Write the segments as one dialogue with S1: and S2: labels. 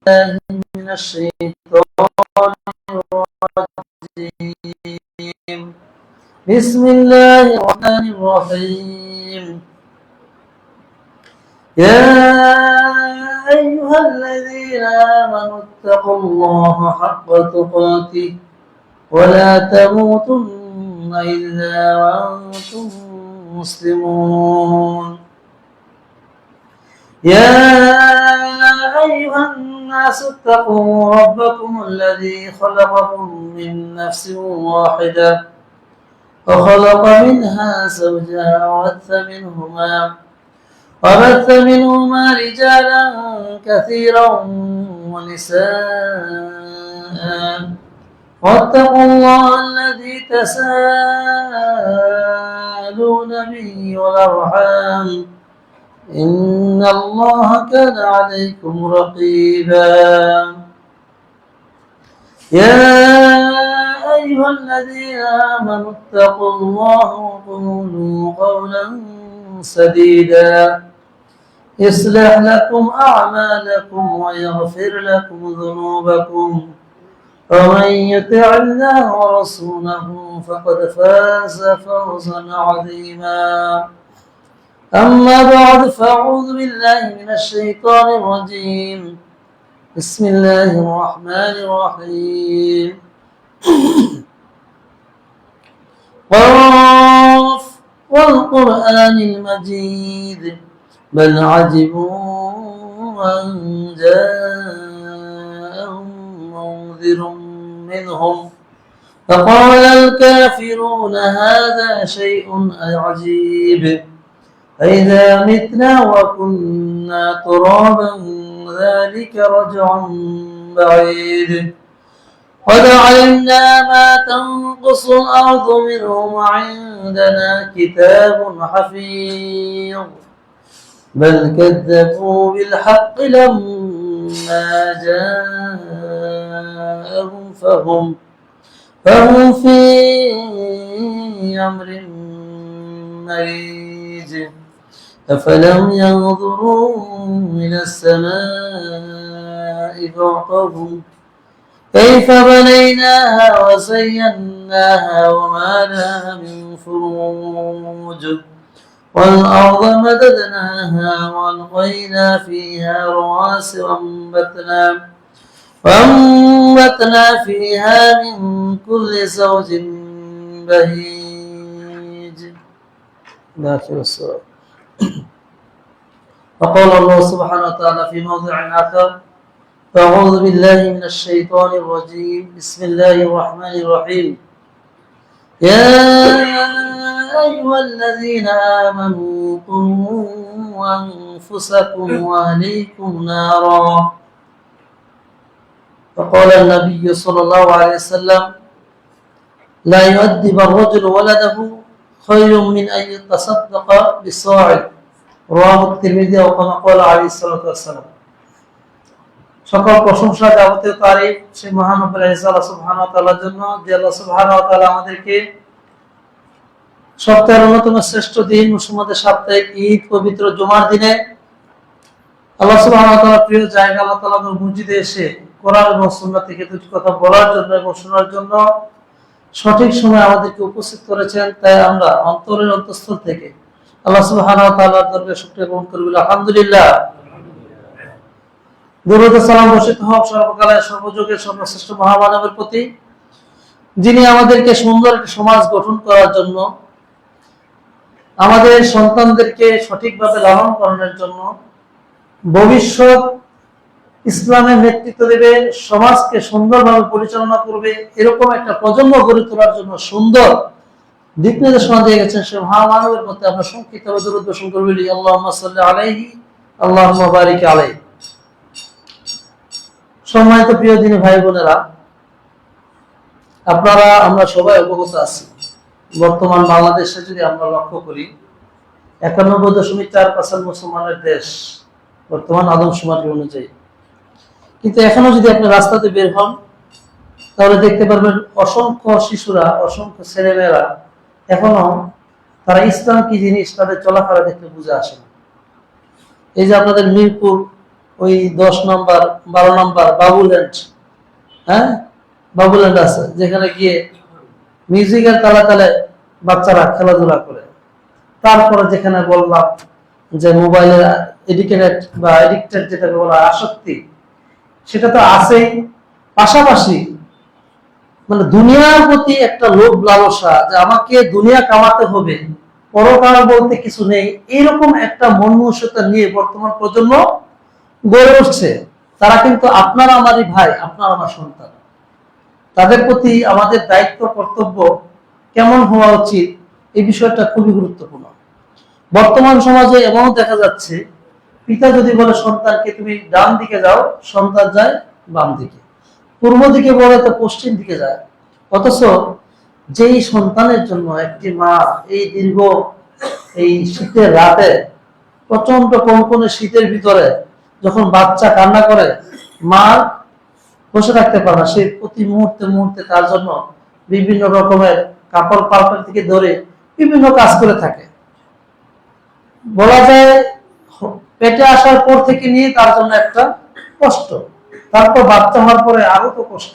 S1: من الشيطان الرجيم. بسم الله الرحمن الرحيم. يا أيها الذين آمنوا اتقوا الله حق تقاته ولا تموتن إلا وأنتم مسلمون. يا أيها الناس اتقوا ربكم الذي خلقكم من نفس واحدة وخلق منها زوجها وبث منهما رجالا كثيرا ونساء واتقوا الله الذي تساءلون به والأرحام إن الله كان عليكم رقيبا. يا أيها الذين آمنوا اتقوا الله وقولوا قولا سديدا يصلح لكم أعمالكم ويغفر لكم ذنوبكم ومن يطع الله ورسوله فقد فاز فوزا عظيما. أما بعد فأعوذ بالله من الشيطان الرجيم. بسم الله الرحمن الرحيم. قاف والقرآن المجيد بل عجبوا أن جاءهم منذر منهم فقال الكافرون هذا شيء عجيب أإذا متنا وكنا ترابا ذلك رجع بعيد قد علمنا ما تنقص الأرض منهم وعندنا كتاب حفيظ بل كذبوا بالحق لما جاءهم فهم في أمر مريج أفلم ينظروا إلى السماء فوقهم كيف بنيناها وزيناها وما لها من فروج والأرض مددناها وألقينا فيها رواسي وأنبتنا فيها من كل زوج بهيج. داخل السورة. فقال الله سبحانه وتعالى في موضع آخر أعوذ بالله من الشيطان الرجيم. بسم الله الرحمن الرحيم. يا أيها الذين آمنوا قوا أنفسكم وأهليكم نارا. فقال النبي صلى الله عليه وسلم لا يؤدب الرجل ولده خير من أن يتصدق بصاع رواه الترمذي وكما قال عليه الصلاة والسلام. সকল প্রশংসা যাবতীয় তারিফ সেই মহান রব্বুল ইজ্জত আল্লাহ সুবহানাহু ওয়া তাআলার জন্য, যে আল্লাহ সুবহানাহু ওয়া তাআলা আমাদেরকে সপ্তাহের অন্যতম শ্রেষ্ঠ দিন মুসলমানদের সাপ্তাহিক ঈদ পবিত্র জুমার দিনে আল্লাহ সুবহানাহু ওয়া তাআলার প্রিয় জায়গা আল্লাহ তাআলার মসজিদে এসে কোরআন এবং সুন্নাহ থেকে দুটি কথা বলার জন্য এবং শোনার জন্য সঠিক সময় আমাদেরকে উপস্থিত করেছেন। তাই আমরা অন্তরের অন্তঃস্থল থেকে আল্লাহ সুবহানাহু ওয়া তাআলার দরবারে শুকরিয়া জ্ঞাপন করি, আলহামদুলিল্লাহ। দরুদ ও সালাম বর্ষিত হোক সর্বকালের সর্বযুগের সর্বশ্রেষ্ঠ মহামানবের প্রতি, যিনি আমাদেরকে সুন্দর একটি সমাজ গঠন করার জন্য, আমাদের সন্তানদেরকে সঠিকভাবে লালন পালনের জন্য, ভবিষ্যৎ ইসলামের নেতৃত্ব দেবে, সমাজকে সুন্দরভাবে পরিচালনা করবে, এরকম একটা প্রজন্ম গড়ে তোলার জন্য সুন্দর দিক নির্দেশনা দিয়ে গেছেন সে মহামানবের প্রতি আমরা সংক্ষিপ্তভাবে দরুদ বর্ষণ করব। আল্লাহুম্মা সাল্লি আলাইহি আল্লাহুম্মা বারিক আলাইহি। সম্মানিত প্রিয় দিনী ভাই বোনেরা, আপনারা আমরা সবাই অবগত আছি, বর্তমান বাংলাদেশে যদি আমরা লক্ষ্য করি 91.4% মুসলমানের দেশ বর্তমান আদমশুমারি অনুযায়ী। কিন্তু এখনো যদি আপনি রাস্তাতে বের হন তাহলে দেখতে পারবেন অসংখ্য শিশুরা, অসংখ্য ছেলেমেয়েরা এখনো তারা ইসলাম কি জিনিস তাদের চলাফেরা দেখতে বুঝে আসে না। এই যে আপনাদের মিরপুর ওই 10 নম্বর 12 নম্বর বাবুল্যান্ড, হ্যাঁ বাবুল্যান্ড আছে, যেখানে গিয়ে মিউজিকের তালে তালে বাচ্চারা খেলাধুলা করে। তারপরে যেখানে বললাম যে মোবাইলের এডিকেটেড বা এডিক্টেড যেটাকে বলা আসক্তি, সেটা তো আছেই। পাশাপাশি মানে দুনিয়ার প্রতি একটা লোভ লালসা, যে আমাকে দুনিয়া কামাতে হবে, পরকাল বলতে কিছু নেই, এইরকম একটা মন মানসিকতা নিয়ে বর্তমান প্রজন্ম গড়ে উঠছে। তারা কিন্তু আপনার আমারই ভাই, আপনার আমার সন্তান। তাদের প্রতি আমাদের দায়িত্ব কর্তব্য কেমন হওয়া উচিত, এই বিষয়টা খুবই গুরুত্বপূর্ণ। বর্তমান সমাজে এমনও দেখা যাচ্ছে, পিতা যদি বলে সন্তানকে তুমি ডান দিকে যাও, সন্তান যায় বাম দিকে, পূর্ব দিকে বলে তো পশ্চিম দিকে যায়। অথচ যেই সন্তানের জন্য একটি মা এই দীর্ঘ এই শীতের রাতে, প্রচন্ড কনকনে শীতের ভিতরে যখন বাচ্চা কান্না করে, মা বসে থাকতে পারে না, সে প্রতি মুহূর্তে মুহূর্তে তার জন্য বিভিন্ন রকমের কাপড় পাল্টার থেকে ধরে বিভিন্ন কাজ করে থাকে। বলা যায় পেটে আসার পর থেকে নিয়ে তার জন্য একটা কষ্ট, তারপর বাচ্চা হওয়ার পরে আরো তো কষ্ট।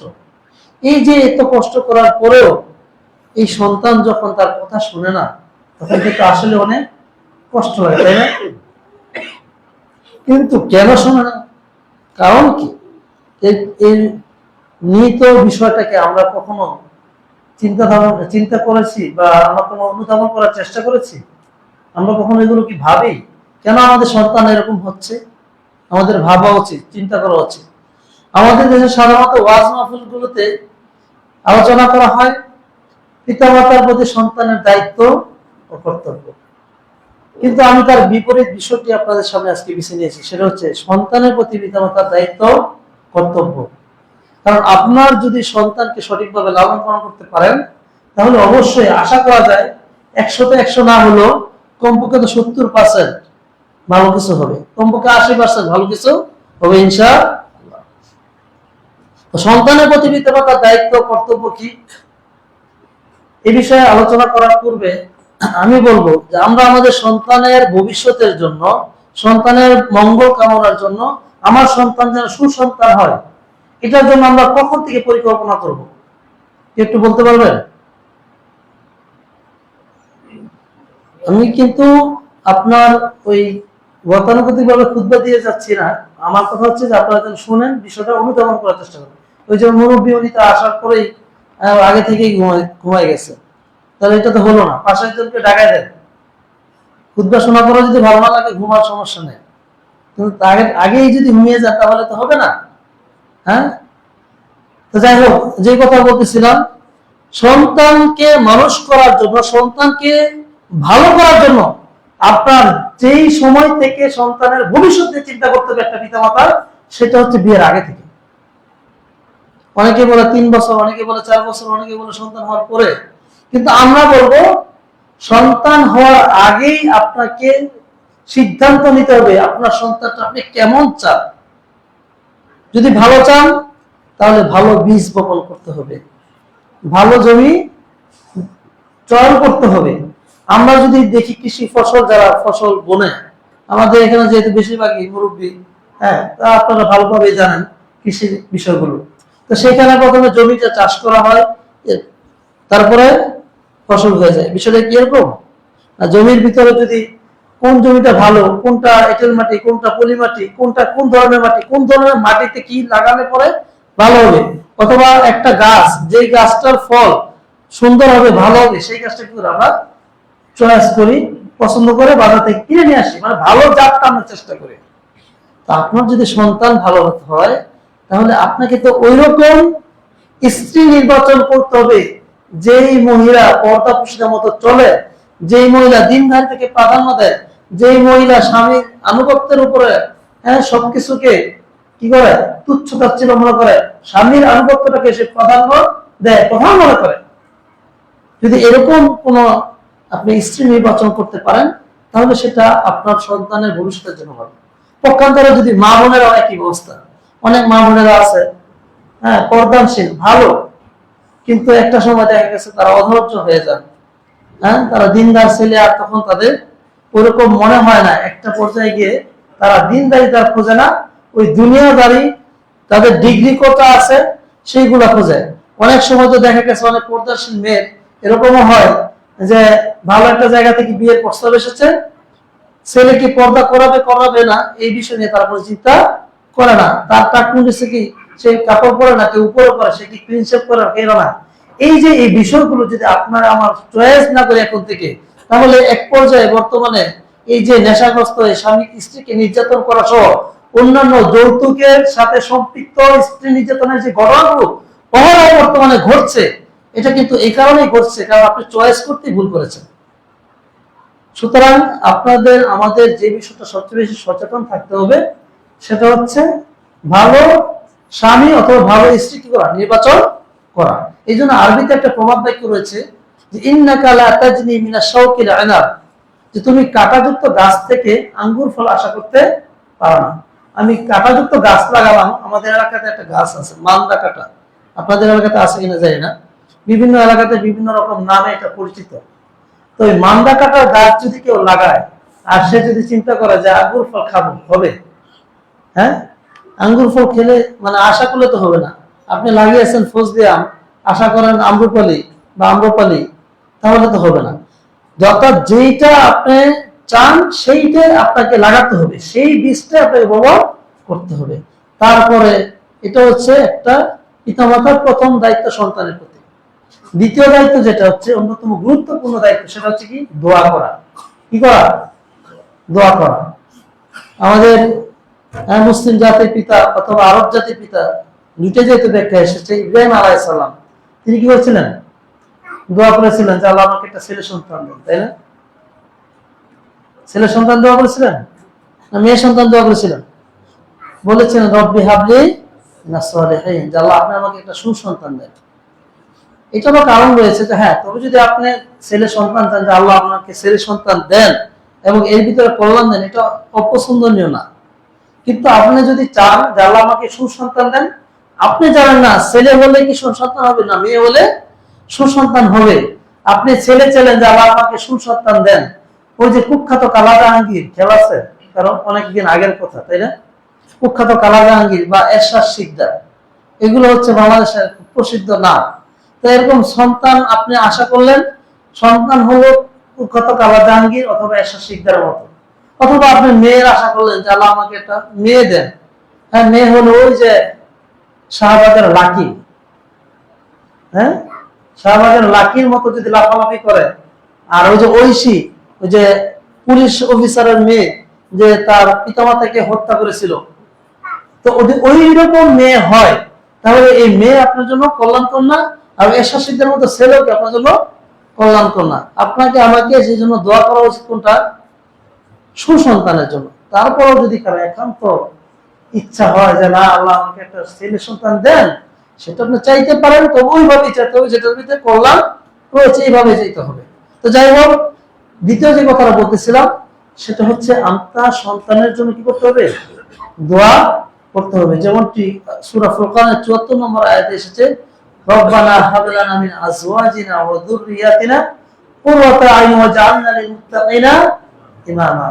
S1: এই যে এত কষ্ট করার পরেও এই সন্তান যখন তার কথা শুনে না, তখন কিন্তু আসলে অনেক কষ্ট হয়, তাই না? কিন্তু কেন শুনে না, কারণ কি? এই নিহিত বিষয়টাকে আমরা কখনো চিন্তা করেছি বা আমরা কোনো অনুধাবন করার চেষ্টা করেছি? আমরা কখনো এগুলো কি ভাবি, কেন আমাদের সন্তান এরকম হচ্ছে? আমাদের ভাবা উচিত, চিন্তা করা উচিত। আমাদের দেশে সাধারণত ওয়াজ মাহফিল গুলোতে আলোচনা করা হয় পিতামাতার প্রতি সন্তানের দায়িত্ব ও কর্তব্য, কিন্তু আমি তার বিপরীত বিষয়টি আপনাদের সামনে আজকে বেছে নিয়েছি। সেটা হচ্ছে সন্তানের প্রতি পিতামাতার দায়িত্ব কর্তব্য। কারণ আপনার যদি সন্তানকে সঠিকভাবে লালন পালন করতে পারেন, তাহলে অবশ্যই আশা করা যায় 100তে 100 না হলেও কমপক্ষে তো 70% ভালো কিছু হবে, কমপক্ষে 80% ভালো কিছু হবে ইনশাআল্লাহ। সন্তানের প্রতি পিতামাতার দায়িত্ব কর্তব্য কি, এই বিষয়ে আলোচনা করার পূর্বে আমি বলবো যে আমরা আমাদের সন্তানের ভবিষ্যতের জন্য, সন্তানের মঙ্গল কামনার জন্য, আমার সন্তান যেন সুসন্তান হয়, এটার জন্য আমরা কখন থেকে পরিকল্পনা করব, একটু বলতে পারবেন? আমি কিন্তু আপনার ওই গতানুগতিক ভাবে খুতবা দিয়ে যাচ্ছি না। আমার কথা হচ্ছে যে আপনারা যেন শুনেন, বিষয়টা অনুধাবন করার চেষ্টা করেন। ওই যে মুরব্বী উনি তো আসার পরেই আগে থেকেই ঘুমাই গেছে, তাহলে এটা তো হলো না। পাশে একজনকে ডাকাই দেন, খুতবা শোনার পরে যদি ভালো না লাগে ঘুমার সমস্যা নেই, কিন্তু আগেই যদি ঘুমিয়ে যায় তাহলে তো হবে না। হ্যাঁ, তো যাই হোক, যে কথা বলতেছিলাম, সন্তানকে মানুষ করার জন্য, সন্তানকে ভালো করার জন্য আপনার যেই সময় থেকে সন্তানের ভবিষ্যৎ নিয়ে চিন্তা করতে হবে একটা পিতামাতার, সেটা হচ্ছে বিয়ের আগে থেকে। অনেকে বলে 3 বছর, অনেকে বলে 4 বছর, অনেকে বলে সন্তান হওয়ার পরে। কিন্তু আমরা বলবো সন্তান হওয়ার আগেই আপনাকে সিদ্ধান্ত নিতে হবে আপনার সন্তানটা আপনি কেমন চান। যদি ভালো চান তাহলে ভালো বীজ বপন করতে হবে, ভালো জমি চয়ন করতে হবে। আমরা যদি দেখি কৃষি ফসল, যারা ফসল বোনে, আমাদের এখানে যেহেতু বেশিরভাগই মুরব্বী, হ্যাঁ, তা আপনারা ভালোভাবে জানেন কৃষির বিষয়গুলো। তো সেখানে প্রথমে জমিটা চাষ করা হয়, তারপরে ফসল হয়ে যায়। বিষয়টা কি এরকম? জমির ভিতরে যদি কোন জমিটা ভালো, কোনটা এঁটেল মাটি, কোনটা পলি মাটি, কোনটা কোন ধরনের মাটি, কোন ধরনের মাটিতে কি লাগালে পরে ভালো হবে, অথবা একটা গাছ, যে গাছটার ফল সুন্দর হবে, ভালো হবে, সেই গাছটা কি আমরা চয়েস করি, পছন্দ করে বাজার থেকে কিনে নিয়ে আসি, মানে ভালো জাতটা আমরা চেষ্টা করি। তো আপনার যদি সন্তান ভালো হতে হয়, তাহলে আপনাকে তো ওইরকম স্ত্রী নির্বাচন করতে হবে যেই মহিলা পর্দা পুরুষের মতো চলে, যেই মহিলা দিনদারি থেকে প্রাধান্য দেয়, যেই মহিলা স্বামীর আনুগত্যের উপরে সবকিছুকে কি করে তুচ্ছ তাচ্ছিল্য মনে করে, স্বামীর আনুগত্যটাকে সে প্রাধান্য দেয়, প্রধান মনে করে। যদি এরকম কোন আপনি স্ত্রী নির্বাচন করতে পারেন, তাহলে সেটা আপনার সন্তানের ভবিষ্যতের জন্য হবে। পক্ষান্তরে যদি মা বোনেরা একই অবস্থা, অনেক মা বোনেরা আছে হ্যাঁ পর্দানশীল ভালো, কিন্তু একটা সময় দেখা গেছে তারা অধৈর্য হয়ে যান, হ্যাঁ, তারা দিনদার ছেলে, আর তখন তাদের ওরকম মনে হয় না, একটা পর্যায়ে গিয়ে তারা দিনদারি তার খোঁজে না, ওই দুনিয়াদারি, তাদের ডিগ্রি কত আছে সেইগুলা খোঁজে। অনেক সময় তো দেখা গেছে অনেক পর্দাশীল মেয়ের এরকমও হয় যে ভালো একটা জায়গা থেকে বিয়ের প্রস্তাব এসেছে, ছেলে কি পর্দা করাবে করাবে না এই বিষয় নিয়ে তারপরে চিন্তা করে না। তার টাকুন দিচ্ছে কি সে কাপড় পরে না, কেউ উপরে পরে, সে কি ক্লিন শেভ করে কেন না। এই যে এই বিষয়গুলো যদি আপনার আমার চয়েস না করে এখন থেকে, তাহলে এক পর্যায়ে বর্তমানে এই যে নেশাগ্রস্ত স্বামী স্ত্রীকে নির্যাতন করা সহ অন্যান্য যৌতুকের সাথে সম্পৃক্ত স্ত্রী নির্যাতনের যে ঘটনাগুলো অহরহ বর্তমানে ঘটছে, এটা কিন্তু এই কারণেই ঘটছে কারণ আপনি চয়েস করতে ভুল করেছেন। সুতরাং আপনাদের আমাদের যে বিষয়টা সবচেয়ে বেশি সচেতন থাকতে হবে সেটা হচ্ছে ভালো স্বামী অথবা ভালো স্ত্রী কি করা, নির্বাচন করা। এই জন্য আরবিতে একটা প্রবাদ বাক্য রয়েছে যে ইন্নাকা লা তাজনি মিনাশ শাওকিল আনাব, যে তুমি কাঁটাযুক্ত গাছ থেকে আঙ্গুর ফল আশা করতে পারো না। আমি কাঁটাযুক্ত গাছ লাগালাম, আমাদের এলাকাতে একটা গাছ আছে মালদা কাঁটা, আপনাদের এলাকাতে আছে কিনা জানি না, বিভিন্ন এলাকাতে বিভিন্ন রকম নামে এটা পরিচিত। তো ওই মান্দা কাটার গাছ যদি কেউ লাগায় আর সে যদি চিন্তা করে যে আঙ্গুর ফল খাবো, হবে? হ্যাঁ, আঙ্গুর ফল খেলে মানে আশা করলে তো হবে না। আপনি লাগিয়েছেন ফজলি আম, আশা করেন আম্রপালি বা আম্রপালি, তাহলে তো হবে না। অর্থাৎ যেইটা আপনি চান সেইটাই আপনাকে লাগাতে হবে, সেই বীজটা আপনাকে ব্যবহার করতে হবে। তারপরে এটা হচ্ছে একটা পিতামাতার প্রথম দায়িত্ব সন্তানের প্রতি। দ্বিতীয় দায়িত্ব যেটা হচ্ছে অন্যতম গুরুত্বপূর্ণ দায়িত্ব, সেটা হচ্ছে কি দোয়া করা। কি করা? দোয়া করা। আমাদের মুসলিম জাতির পিতা অথবা আরব জাতির পিতা দুইটা যেহেতু ব্যাখ্যা এসেছে, ইব্রাহিম আলাইহিস সালাম তিনি কি করেছিলেন? দোয়া করেছিলেন যে আল্লাহ আমাকে একটা ছেলে সন্তান দেন, তাই না? ছেলে সন্তান দোয়া করেছিলেন না মেয়ে সন্তান দোয়া করেছিলেন? বলেছেন রব্বি হাবলি মিনাস সালিহিন, যে আল্লাহ আপনি আমাকে একটা সুসন্তান দেন। এটারও কারণ রয়েছে যে হ্যাঁ, তবে যদি আপনি ছেলে সন্তান চান যে আল্লাহ আপনাকে ছেলে সন্তান দেন এবং এর ভিতরে কল্যাণ দেন, এটা অপছন্দনীয় না। কিন্তু আপনি যদি চান যে আল্লাহ আমাকে সুসন্তান দেন, আপনি জানেন না ছেলে হলে কি সুসন্তান হবে না মেয়ে হলে সুসন্তান হবে, আপনি ছেলে চাইলেন যে আল্লাহ আমাকে সুসন্তান দেন। ওই যে কুখ্যাত কালা জাহাঙ্গীর খেলা আছে, কারণ অনেকদিন আগের কথা, তাই না? কুখ্যাত কালা জাহাঙ্গীর বা এরশাদ শিকদার, এগুলো হচ্ছে বাংলাদেশের প্রসিদ্ধ নাম। তো এরকম সন্তান আপনি আশা করলেন, সন্তান হলো কুখ্যাত কালা জাহাঙ্গীর অথবা এরশাদ শিকদারের মতো। অথবা আপনি মেয়ের আশা করলেন যে আল্লাহ আমাকে একটা মেয়ে দেন। হ্যাঁ, মেয়ে হলো ওই যে শাহবাগের লাকি, হ্যাঁ, শাহবাগের লাকির মতো যদি লাফালাফি করে। আর ওই যে ঐশী, ওই যে পুলিশ অফিসারের মেয়ে যে তার পিতামাতাকে হত্যা করেছিল, তো ওই রকম মেয়ে হয়, তাহলে এই মেয়ে আপনার জন্য কল্যাণকর না। আর এরশাদ শিকদারের মতো ছেলেও কি আপনার জন্য কল্যাণকর না। আপনাকে আমাকে সেই জন্য দোয়া করা উচিত কোনটা? সুসন্তানের জন্য। তারপরও যদি কারো একান্ত ইচ্ছা হয় যে না আল্লাহ আমাকে একটা ছেলে সন্তান দেন, সেটা আপনি চাইতে পারেন, তবে ওইভাবেই চাইতে হবে যেটার ভিতরে কল্যাণ রয়েছে, এইভাবে চাইতে হবে। তো যাই হোক, দ্বিতীয় যে কথাটা বলতেছিলাম সেটা হচ্ছে আপনার সন্তানের জন্য কি করতে হবে? দোয়া করতে হবে। যেমনটি সূরা ফুরকানের ৭৪ নম্বর আয়াতে এসেছে, রব্বানা হাব লানা মিন আজওয়াজিনা ওয়া যুররিয়াতিনা কুররাতা আইয়ুন ওয়াজআলনা লিল মুত্তাকিনা ইমামা।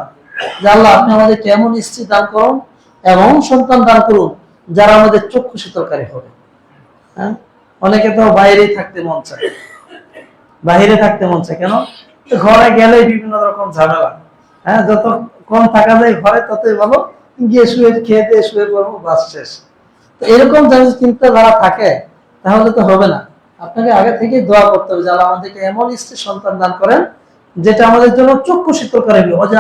S1: যে আল্লাহ আপনি আমাদেরকে এমন স্ত্রী দান করুন এবং সন্তান দান করুন যারা আমাদের চক্ষু শীতলকারী হবে। হ্যাঁ, অনেকে তো বাইরেই থাকতে মন চায়, বাইরে থাকতে মন চায় কেন? ঘরে গেলে বিভিন্ন রকম ঝামেলা। হ্যাঁ, যত কম থাকা যায় ঘরে ততই ভালো, গিয়ে শুয়ে খেয়ে দিয়ে শুয়ে পড়বো, বাস শেষ। তো এরকম যদি চিন্তা ধারা থাকে তাহলে তো হবে না। আপনাকে আগে থেকে দোয়া করতে হবে যে আল্লাহ আমাদেরকে এমন স্ত্রী সন্তান দান করেন যেটা আমাদের জন্য চক্ষু শীতলকারী হবে,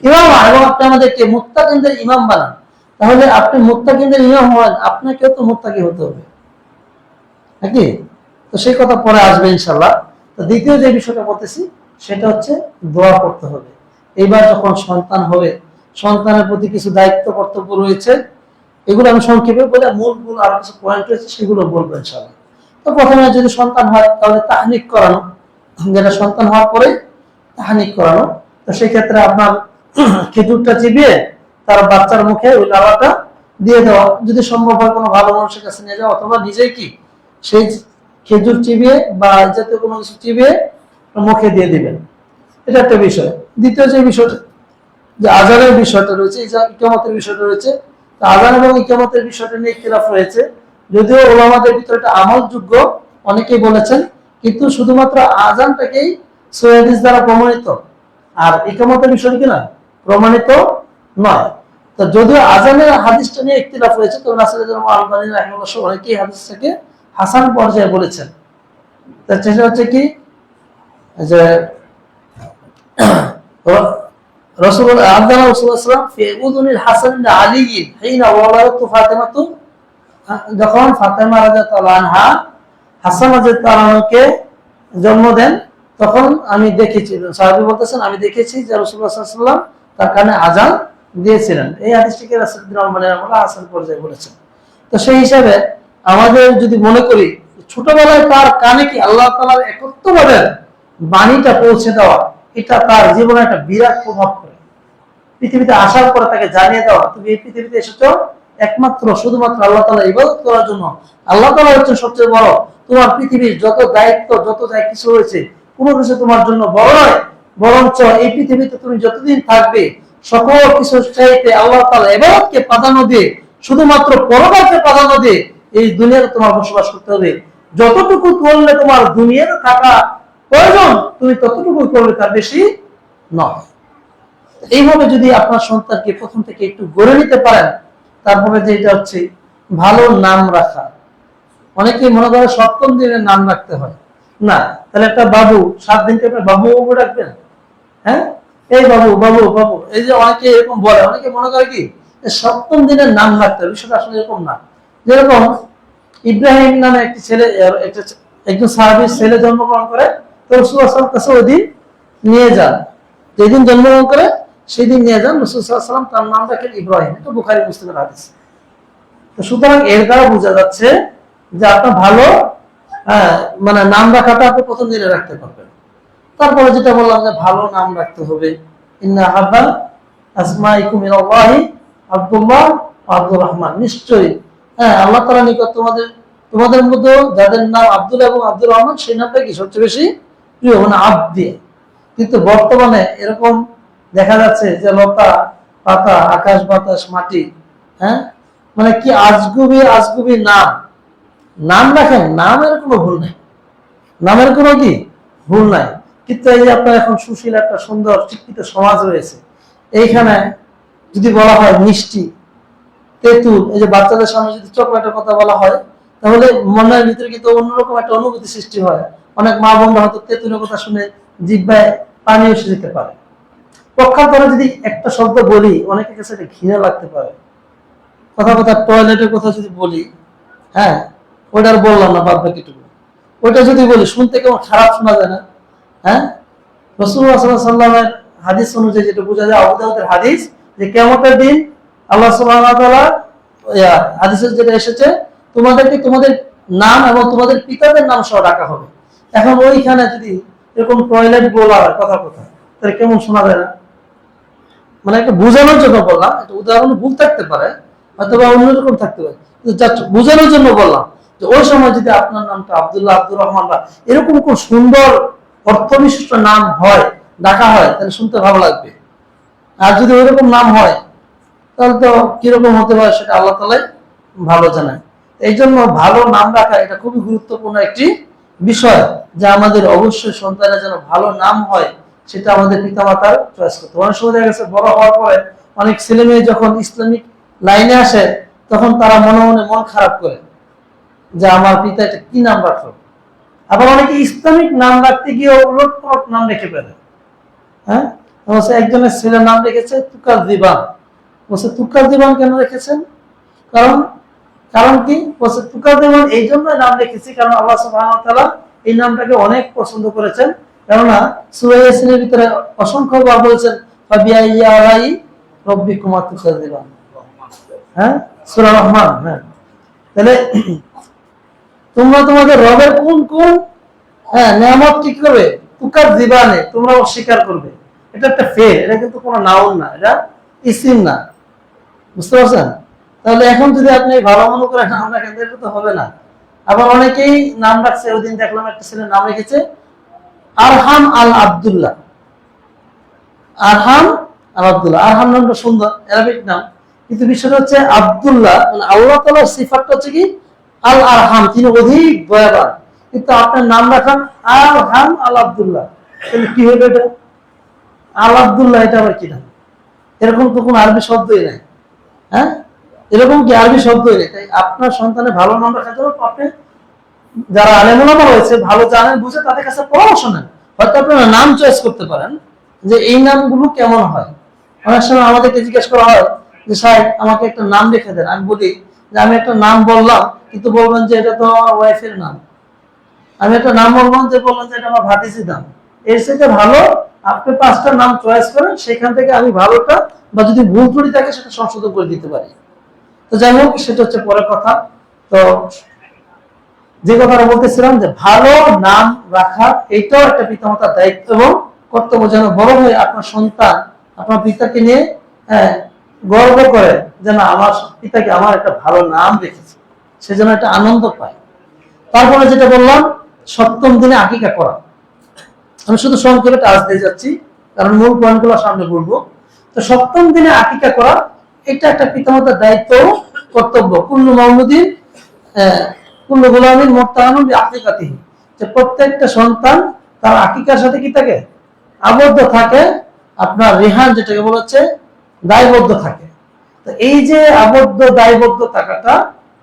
S1: এবং আপনি আমাদেরকে মুত্তাকিনদের ইমাম বানান। তাহলে আপনি মুত্তাকিনদের ইমাম হন, আপনাকেও তো মুত্তাকি হতে হবে নাকি? তো সেই কথা পরে আসবে ইনশাল্লাহ। তো দ্বিতীয় যে বিষয়টা বলতেছি সেটা হচ্ছে দোয়া করতে হবে। এইবার যখন সন্তান হবে, সন্তানের প্রতি কিছু দায়িত্ব কর্তব্য রয়েছে, এগুলো আমি সংক্ষেপে বলে মূল আরো কিছু পয়েন্ট রয়েছে সেগুলো বলবো ইনশাল্লাহ। তো প্রথমে যদি সন্তান হয় তাহলে তাহনিক করানো, যেটা সন্তান হওয়ার পরে তাহনিক করানো। তো সেই ক্ষেত্রে আপনার খেজুরটা চিবিয়ে তার বাচ্চার মুখে ওই লালাটা দিয়ে দেওয়া, যদি সম্ভব হয় কোনো ভালো মানুষের কাছে নিয়ে যাওয়া, অথবা নিজেই কি সেই খেজুর চিবিয়ে বা জাতীয় কোনো কিছু চিবিয়ে মুখে দিয়ে দিবেন। এটা একটা বিষয়। দ্বিতীয় যে বিষয়টা যে আজানের বিষয়টা রয়েছে, এই যে ইকামতের বিষয়টা রয়েছে, আজান এবং ইকামতের বিষয়টা নিয়ে ইখতিলাফ রয়েছে। যদিও ওলামাদের ভিতরে এটা আমলযোগ্য অনেকেই বলেছেন, কিন্তু শুধুমাত্র আজানটাকেই সহিহ হাদিস দ্বারা প্রমাণিত, আর ইকামতের বিষয়টি কিনা প্রমাণিত নয়। তো যদিও আজানের হাদিসটা নিয়ে ইখতিলাফ রয়েছে, তো নাসিরুদ্দিন আলবানী রাহিমাহুল্লাহ সহ অনেকেই হাদিসটাকে হাসান পর্যায়ে বলেছেন। সেটা হচ্ছে কি যে রাসূল আল্লাহ রাসূলুল্লাহ সাল্লাল্লাহু আলাইহি ওয়াসাল্লাম ফি উযুনিল হাসান ইবনে আলী হিনা ওয়ালাদাতু ফাতিমাতু, যখন ফাতেমা রাদিয়াল্লাহু আনহা হাসান রাদিয়াল্লাহু আনহুকে জন্ম দেন, তখন আমি দেখেছি, সাহাবী বলতেছেন, আমি দেখেছি যে রাসূলুল্লাহ সাল্লাল্লাহু আলাইহি ওয়াসাল্লাম তার কানে আযান দিয়েছিলেন। এই হাদিসটিকে রাসূলুল্লাহ সাল্লাল্লাহু আলাইহি ওয়াসাল্লাম হাসান পর্যায়ে বলেছেন। তো সেই হিসাবে আমাদের যদি মনে করি ছোটবেলায় তার কানে কি আল্লাহ তাআলার একত্ববাদের বাণীটা পৌঁছে দেওয়া, এটা তার জীবনে একটা বিরাট প্রভাব পড়ে। পৃথিবীতে আসার পরে তাকে জানিয়ে দেওয়া, তুমি এই পৃথিবীতে এসেছো একমাত্র শুধুমাত্র আল্লাহ তাআলা ইবাদত করার জন্য, আল্লাহ তাআলা হচ্ছেন সবচেয়ে বড়, তোমার পৃথিবীর যত দায়িত্ব যত যা কিছু রয়েছে কোনো কিছু তোমার জন্য বড় নয়, বরঞ্চ এই পৃথিবীতে তুমি যতদিন থাকবে সকল কিছু চাইতে আল্লাহ তাআলা ইবাদতকে প্রাধান্য দিয়ে, শুধুমাত্র পরকালকে প্রাধান্য দিয়ে এই দুনিয়াতে তোমার বসবাস করতে হবে। যতটুকু করলে তোমার দুনিয়াতে থাকা প্রয়োজন তুমি ততটুকু করবে, তার বেশি নয়। এইভাবে যদি আপনার সন্তানকে প্রথম থেকে একটু গড়ে নিতে পারেন, তারপরে যেটা হচ্ছে ভালো নাম রাখা। অনেকে মনে করে সপ্তম দিনের নাম রাখতে হয়, না, তাহলে একটা বাবু 7 দিনকে আপনি বাবু বাবু রাখবেন, হ্যাঁ, এই বাবু বাবু বাবু, এই যে অনেকে এরকম বলে, অনেকে মনে করে কি সপ্তম দিনের নাম রাখতে হবে, বিষয়টা আসলে এরকম না। যেরকম ইব্রাহিম নামে একটি ছেলে, একজন সাহাবীর ছেলে জন্মগ্রহণ করে, তো রাসূলুল্লাহ সাল্লাল্লাহু আলাইহি ওয়াসাল্লাম কাছে ওই দিন নিয়ে যান, যেদিন জন্মগ্রহণ করে সেই দিন নিয়ে যান, রাসূল সাল্লাল্লাহু আলাইহি ওয়াসাল্লাম তার নাম রাখেন ইব্রাহিম। এটা বুখারী মুসলিমের হাদিস। তো সুতরাং এর দ্বারা বোঝা যাচ্ছে যে আপনার ভালো মানে নাম রাখাটা আপনি প্রথম দিনে রাখতে পারবেন। তারপরে যেটা বললাম যে ভালো নাম রাখতে হবে, ইন্না হাব্বা আসমাইকুম ইলাল্লাহি আব্দুল্লাহ ওয়া আব্দুর রহমান, নিশ্চয়ই আল্লাহ তাআলার নিকট তোমাদের মধ্যে যাদের নাম আব্দুল এবং আব্দুর রহমান, সেই নামটা কি সবচেয়ে বেশি প্রিয়, মানে আব্দি। কিন্তু বর্তমানে এরকম দেখা যাচ্ছে যে লতা পাতা আকাশ বাতাস মাটি, হ্যাঁ, মানে কি আজগুবি আজগুবি নাম রাখেন, নামের কোনো ভুল নাই, নামের কোনো কি ভুল নাই। কিন্তু এই যে আপনার এখন সুশীল একটা সুন্দর শিক্ষিত সমাজ রয়েছে, এইখানে যদি বলা হয় মিষ্টি, তেঁতুল, এই যে বাচ্চাদের সামনে যদি চকলেটের কথা বলা হয়, তাহলে মনের ভিতরে কিন্তু অন্যরকম একটা অনুভূতি সৃষ্টি হয়। অনেক মা বোনরা হয়তো তেঁতুলের কথা শুনে জিহ্বায় পানি এসে যেতে পারে। পক্ষান্তরে যদি একটা শব্দ বলি, অনেকের কাছে এটা ঘৃণা লাগতে পারে। কথা টয়লেটের কথা যদি বলি, হ্যাঁ, ওইটা আর বললাম না, বাদ বাকিটুকু ওইটা যদি বলি শুনতে কেমন খারাপ শোনা যায় না? হ্যাঁ, রাসূলুল্লাহ সাল্লাল্লাহু আলাইহি ওয়াসাল্লামের হাদিস অনুযায়ী যেটা বোঝা যায়, আবু দাউদের হাদিস, যে কিয়ামতের দিন আল্লাহ সুবহানাহু ওয়া তাআলা হাদিসে যেটা এসেছে, তোমাদেরকে তোমাদের নাম এবং তোমাদের পিতাদের নাম সহ ডাকা হবে। এখন ওইখানে যদি এরকম টয়লেট বলা হয় কথা তাহলে কেমন শোনা যায় না? মানে একটা বোঝানোর জন্য বললাম, একটা উদাহরণ ভুল থাকতে পারে, অথবা অন্যরকম থাকতে পারে, কিন্তু বোঝানোর জন্য বললাম যে ওই সময় যদি আপনার নামটা আব্দুল্লাহ আব্দুর রহমান বা এরকম কোন সুন্দর অর্থবিশিষ্ট নাম হয়, ডাকা হয়, তাহলে শুনতে ভালো লাগবে। আর যদি ওইরকম নাম হয় তাহলে তো কিরকম হতে পারে সেটা আল্লাহ তাআলাই ভালো জানেন। এই জন্য ভালো নাম রাখা এটা খুবই গুরুত্বপূর্ণ একটি বিষয়, যে আমাদের অবশ্যই সন্তানের যেন ভালো নাম হয়, সেটা আমাদের পিতামাতার চয়েস করতে। অনেক সময় দেখা গেছে বড় হওয়ার পরে অনেক ছেলে মেয়ে যখন ইসলামিক লাইনে আসে, তখন তারা মনে মনে মন খারাপ করে যে আমার পিতা এটা কি নাম রাখলো। আবার অনেকে ইসলামিক নাম রাখতে গিয়ে উলট পালট নাম রেখে ফেলে। হ্যাঁ, একজনের ছেলের নাম রেখেছে তুকার দিবান। বলছে তুকার দিবান কেন রেখেছেন? কারণ কি? বলছে তুকার দিবান এই জন্য নাম রেখেছি কারণ আল্লাহ সুবহানাহু ওয়া তাআলা এই নামটাকে অনেক পছন্দ করেছেন। কেননা সূরা ইয়াসিনের ভিতরে অসংখ্য বার বলেছেন ফাবিআইয়ি আলাই রাব্বিকুমা তুকাযযিবান। হ্যাঁ, সূরা রহমান। হ্যাঁ, তাহলে তোমরা তোমাদের রবের কোন কোন নিয়ামত কি করবে? তুকাযযিবানে, তোমরা অস্বীকার করবে। এটা একটা ফেল, এটা কিন্তু কোনো নাউন না, এটা ইসিম না। বুঝতে পারছেন? তাহলে এখন যদি আপনি ভালো মনে করে নাম রাখেন, এটা তো হবে না। আবার অনেকেই নাম রাখছে, ওইদিন দেখলাম একটা ছেলের নাম রেখেছে আরহাম আল আব্দুল্লাহ। আরহাম আল আব্দুল্লাহ। আরহাম নামটা সুন্দর, অ্যারাবিক নাম, কিন্তু বিষয়টা হচ্ছে আব্দুল্লাহ মানে আল্লাহ তাআলার সিফাতটা হচ্ছে কি আল আরহাম, তিনি অধিক দয়াবান, কিন্তু আপনার নাম রাখান আরহাম আল আব্দুল্লাহ, তাহলে কি হবে এটা? আল আব্দুল্লাহ এটা আবার কি নাম? এরকম তো কোনো আরবি শব্দই নাই। হ্যাঁ, এরকম কি আরবি শব্দই নেই। তাই আপনার সন্তানের ভালো নাম রাখার জন্য আপনি যারা আলেম ওলামা রয়েছে, ভালো জানেন বুঝে, তাদের কাছে পরামর্শ নেন। হয়তো আপনারা নাম চয়েস করতে পারেন যে এই নামগুলো কেমন হয়। অনেক সময় আমাদেরকে জিজ্ঞেস করা হয় যে সাহেব আমাকে একটা নাম রেখে দেন। আমি বলি যে আমি একটা নাম বললাম, কিন্তু বলবেন যে এটা তো আমার ওয়াইফের নাম। আমি একটা নাম বললাম, যে বললাম যে এটা আমার ভাতিজির নাম। এর থেকে ভালো আপনি 5টা নাম চয়েস করেন, সেখান থেকে আমি ভালোটা বা যদি ভুল ত্রুটি থাকে সেটা সংশোধন করে দিতে পারি। তো যাই হোক, সেটা হচ্ছে পরের কথা। তো যে কথাটা বলতেছিলাম যে ভালো নাম রাখা এটাও একটা পিতামাতার দায়িত্ব এবং কর্তব্য, যেন বড় হয়ে আপনার সন্তান আপনার পিতাকে নিয়ে গর্ব করে, যেন আমার পিতাকে আমার একটা ভালো নাম রেখেছে, সে যেন একটা আনন্দ পায়। তারপরে যেটা বললাম, 7ম দিনে আকিকা করা। আমি শুধু সংক্ষেপে টাচ দিয়ে যাচ্ছি, কারণ মূল পয়েন্টগুলো সামনে বলবো। তো 7ম দিনে আকিকা করা এটা একটা পিতামাতার দায়িত্ব, কর্তব্য। কুল্লু মাউলুদিন কুল্লু গুলামিন মুরতাহানুন বিআকিকাতিহি, যে প্রত্যেকটা সন্তান তার আকিকার সাথে কি থাকে? আবদ্ধ থাকে। আপনার রিহান যেটাকে বলা হচ্ছে দায়বদ্ধ থাকে। তো এই যে আবদ্ধ দায়বদ্ধ থাকাটা,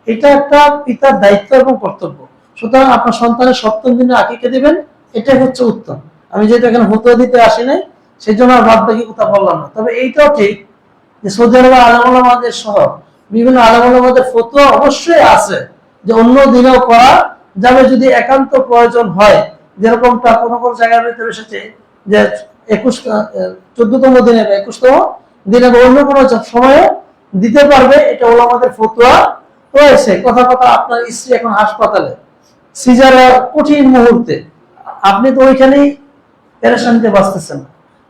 S1: এটা একটা পিতার দায়িত্ব এবং কর্তব্য। সুতরাং আপনার সন্তানের 7ম দিনে আকিকা দিবেন, এটাই হচ্ছে উত্তম। আমি যেটা এখানে ফতোয়া দিতে আসি নাই, সেই জন্য আর বাদ বাকি কথা বললাম না। তবে এইটাও ঠিক যে সৌদি আরবে আলেম ওলামাদের সহ বিভিন্ন আলেম ওলামাদের ফতোয়া অবশ্যই আছে যে অন্য দিনেও করা যাবে যদি একান্ত প্রয়োজন হয়। যেরকমটা কোনো কোনো জায়গার ভিতরে এসেছে যে 14তম দিনে বা 21তম দিনে বা অন্য কোনো সময়ে দিতে পারবে, এটা ওলামাদের ফতোয়া রয়েছে। কথা কথা আপনার স্ত্রী এখন হাসপাতালে সিজারে কঠিন মুহূর্তে, আপনি তো ওইখানেই পেরেশানিতে বাঁচতেছেন।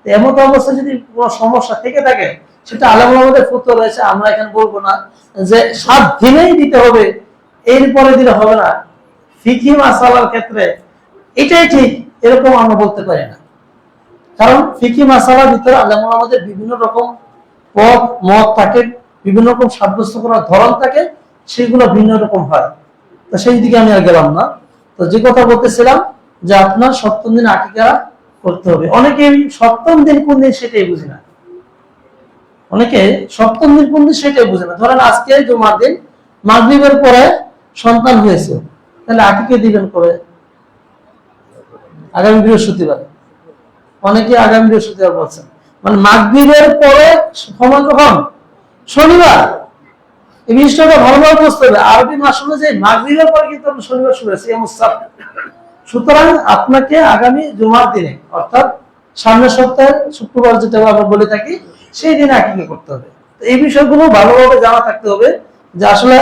S1: এমন অবস্থায় যদি কোনো সমস্যা থেকে থাকে, সেটা আলেম ওলামাদের ফতোয়া রয়েছে। আমরা এখানে বলবো না যে 7 দিনেই দিতে হবে, এরপরে দিলে হবে না। ফিকহি মাসালার ক্ষেত্রে এটাই ঠিক, এরকম আমরা বলতে পারি না। কারণ ফিকহি মাসালার ভিতরে আলেম ওলামাদের বিভিন্ন রকম পথ মত থাকে, বিভিন্ন রকম সাব্যস্ত করার ধরন থাকে, সেগুলো ভিন্ন রকম হয়। তো সেই দিকে আমি আর গেলাম না। তো যে কথা বলতেছিলাম যে আপনার 7ম দিন আকিকা করতে হবে। অনেকে 7ম দিন কোন দিন সেটাই বুঝে না। অনেকে 7ম দিন কোন দিন সেটাই বুঝে না। ধরেন আজকে জুমার দিন, মাগরিবের পরে সন্তান হয়েছে, তাহলে আকিকা দিবেন কবে? আগামী বৃহস্পতিবার। অনেকে আগামী বৃহস্পতিবার বলছেন, মানে মাগরিবের পরে সময় কখন? শনিবার। এই বিষয়টা ভালোভাবে বুঝতে হবে। আরবি মাস অনুযায়ী মাগরিবের পরে কিন্তু শনিবার শুরু হয়েছে। সুতরাং আপনাকে আগামী জুমার দিনে, অর্থাৎ সামনের সপ্তাহে শুক্রবার যেটা আমরা বলে থাকি, সেই দিনে আকিকা করতে হবে। তো এই বিষয়গুলো ভালোভাবে জানা থাকতে হবে যে আসলে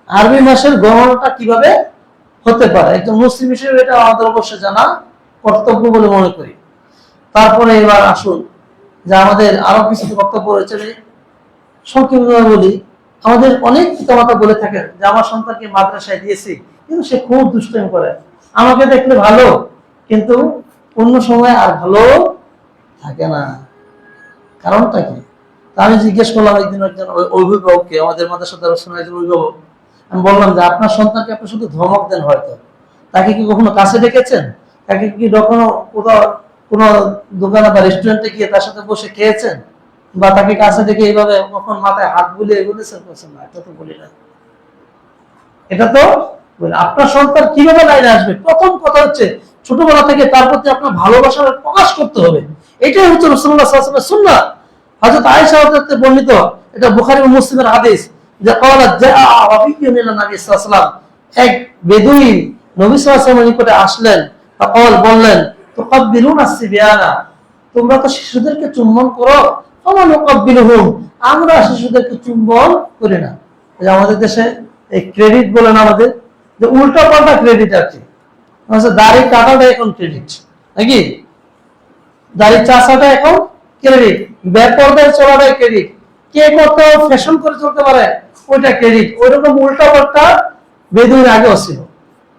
S1: আরবি মাসের গণনাটা কিভাবে হতে পারে। একজন মুসলিম হিসেবে এটা আমাদের অবশ্যই জানা কর্তব্য বলে মনে করি। তারপরে এবার আসুন যে আমাদের আরো কিছু বক্তব্য রয়েছে। সংক্ষেপে বলি, আমাদের অনেক পিতামাতা বলে থাকেন যে আমার সন্তানকে মাদ্রাসায় দিয়েছি, কিন্তু সে খুব দুষ্টামি করে, আমাকে দেখলে ভালো কিন্তু অন্য সময় আর ভালো থাকে না। কারণটা কি? আমি জিজ্ঞেস করলাম একদিন একজন অভিভাবককে, আমাদের মাদ্রাসা দারুস-সুন্নাহ একজন অভিভাবক। আমি বললাম যে আপনার সন্তানকে আপনি শুধু ধমক দেন, হয়তো তাকে কি কখনো কাছে ডেকেছেন? তাকে কি কখনো কোথাও কোনো দোকানে বা রেস্টুরেন্টে গিয়ে তার সাথে বসে খেয়েছেন? বা তাকে কাছে ডেকে এইভাবে কখন মাথায় হাত বুলিয়ে বলেছেন? না, এটা তো বলি না। এটা তো আপনার সন্তান কিভাবে লাইনে আসবে, প্রথম কথা হচ্ছে ছোটবেলা থেকে তার প্রতি আপনার ভালোবাসার প্রকাশ করতে হবে। এটাই হচ্ছে রাসূলুল্লাহ সাল্লাল্লাহু আলাইহি ওয়াসাল্লামের সুন্নাহ। হযরত আয়েশা রাদিয়াল্লাহু আনহা বর্ণিত, এটা বুখারী ও মুসলিমের হাদিস, যে ক্বালাত জাআ আরাবিয়্যুন ইলা নবী সাল্লাল্লাহু আলাইহি ওয়াসাল্লাম, এক বেদুইন নবী সাল্লাল্লাহু আলাইহি ওয়াসাল্লামের নিকটে আসলেন। ফাকাল, বললেন, তুকাব্বিলুনা আস-সিবিয়ানা, তোমরা তো শিশুদেরকে চুম্বন করো। ওয়া নুকাব্বিলুহুম, আমরা শিশুদেরকে চুম্বন করি না। যে আমাদের দেশে এই ক্রেডিট বলেন আমাদের, যে উল্টা পাল্টা ক্রেডিট আছে। দাড়ি কাটাটা এখন ক্রেডিট নাকি? দাড়ি চাষাটা এখন ক্রেডিট, বেপরদায় চলাটাই ক্রেডিট, কে কত ফ্যাশন করে চলতে পারে ওইটা ক্রেডিট। ওইরকম উল্টা পাল্টা বেদুইন আগেও ছিল।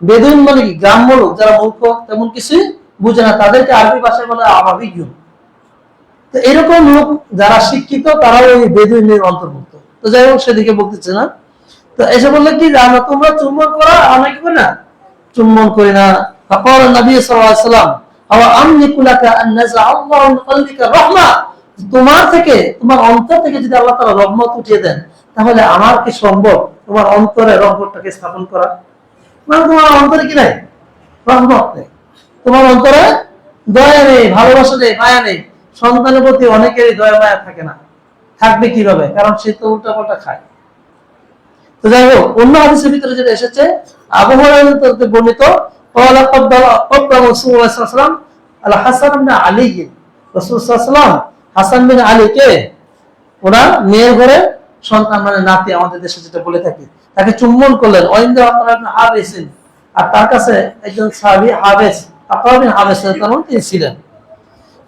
S1: বেদুইন মানে কি? গ্রাম্য লোক, যারা মূর্খ, তেমন কিছু বুঝে না, তাদেরকে আরবি ভাষায় বলে আবাবিয়ুন। তো তো এরকম লোক যারা শিক্ষিত তারাও এই বেদুইনের অন্তর্ভুক্ত। তো যাই হোক, সেদিকে বলতেছে না। তো এসে বললে কি জানো, তোমরা চুম্বন করা, আমরা কি করি না, চুম্বন করি না। ফাকাল নবী সাল্লাল্লাহু আলাইহি ওয়াসাল্লাম আওয়া আমলিকু লাকা আন নাযআ আল্লাহু মিন কলবিকা রাহমা, তোমার থেকে, তোমার অন্তর থেকে যদি আল্লাহ তাআলা রহমত উঠিয়ে দেন, তাহলে আমার কি সম্ভব তোমার অন্তরে রহমতটাকে স্থাপন করা? মানে তোমার অন্তরে কি নাই, রহমত নেই, তোমার অন্তরে দয়া নেই, ভালোবাসা নেই, মায়া নেই। সন্তানের প্রতি অনেকেরই দয়া মায়া থাকে না, থাকবে কিভাবে? কারণ সে তো উল্টাপাল্টা খায়। তো যাই হোক, অন্য হাদিসের ভিতরে যেটা এসেছে, আবু হুরায়রা থেকে বর্ণিত, ক্বালা ক্বাদ্দালা রাসূলুল্লাহ সাল্লাল্লাহু আলাইহি ওয়াসাল্লাম আল হাসান ইবনে আলী, রাসূল সাল্লাল্লাহু আলাইহি ওয়াসাল্লাম হাসান বিন আলী কে, ওনার মেয়ের ঘরে সন্তান, মানে নাতি আমাদের দেশে যেটা বলে থাকি, তাকে চুম্বন করলেন। ওয়াইন্দা আকরা ইবনে হাবিস, আর তার কাছে একজন সাহাবী হাবিস, আকরা বিন হাবিস রাদিয়াল্লাহু তিনি ছিলেন।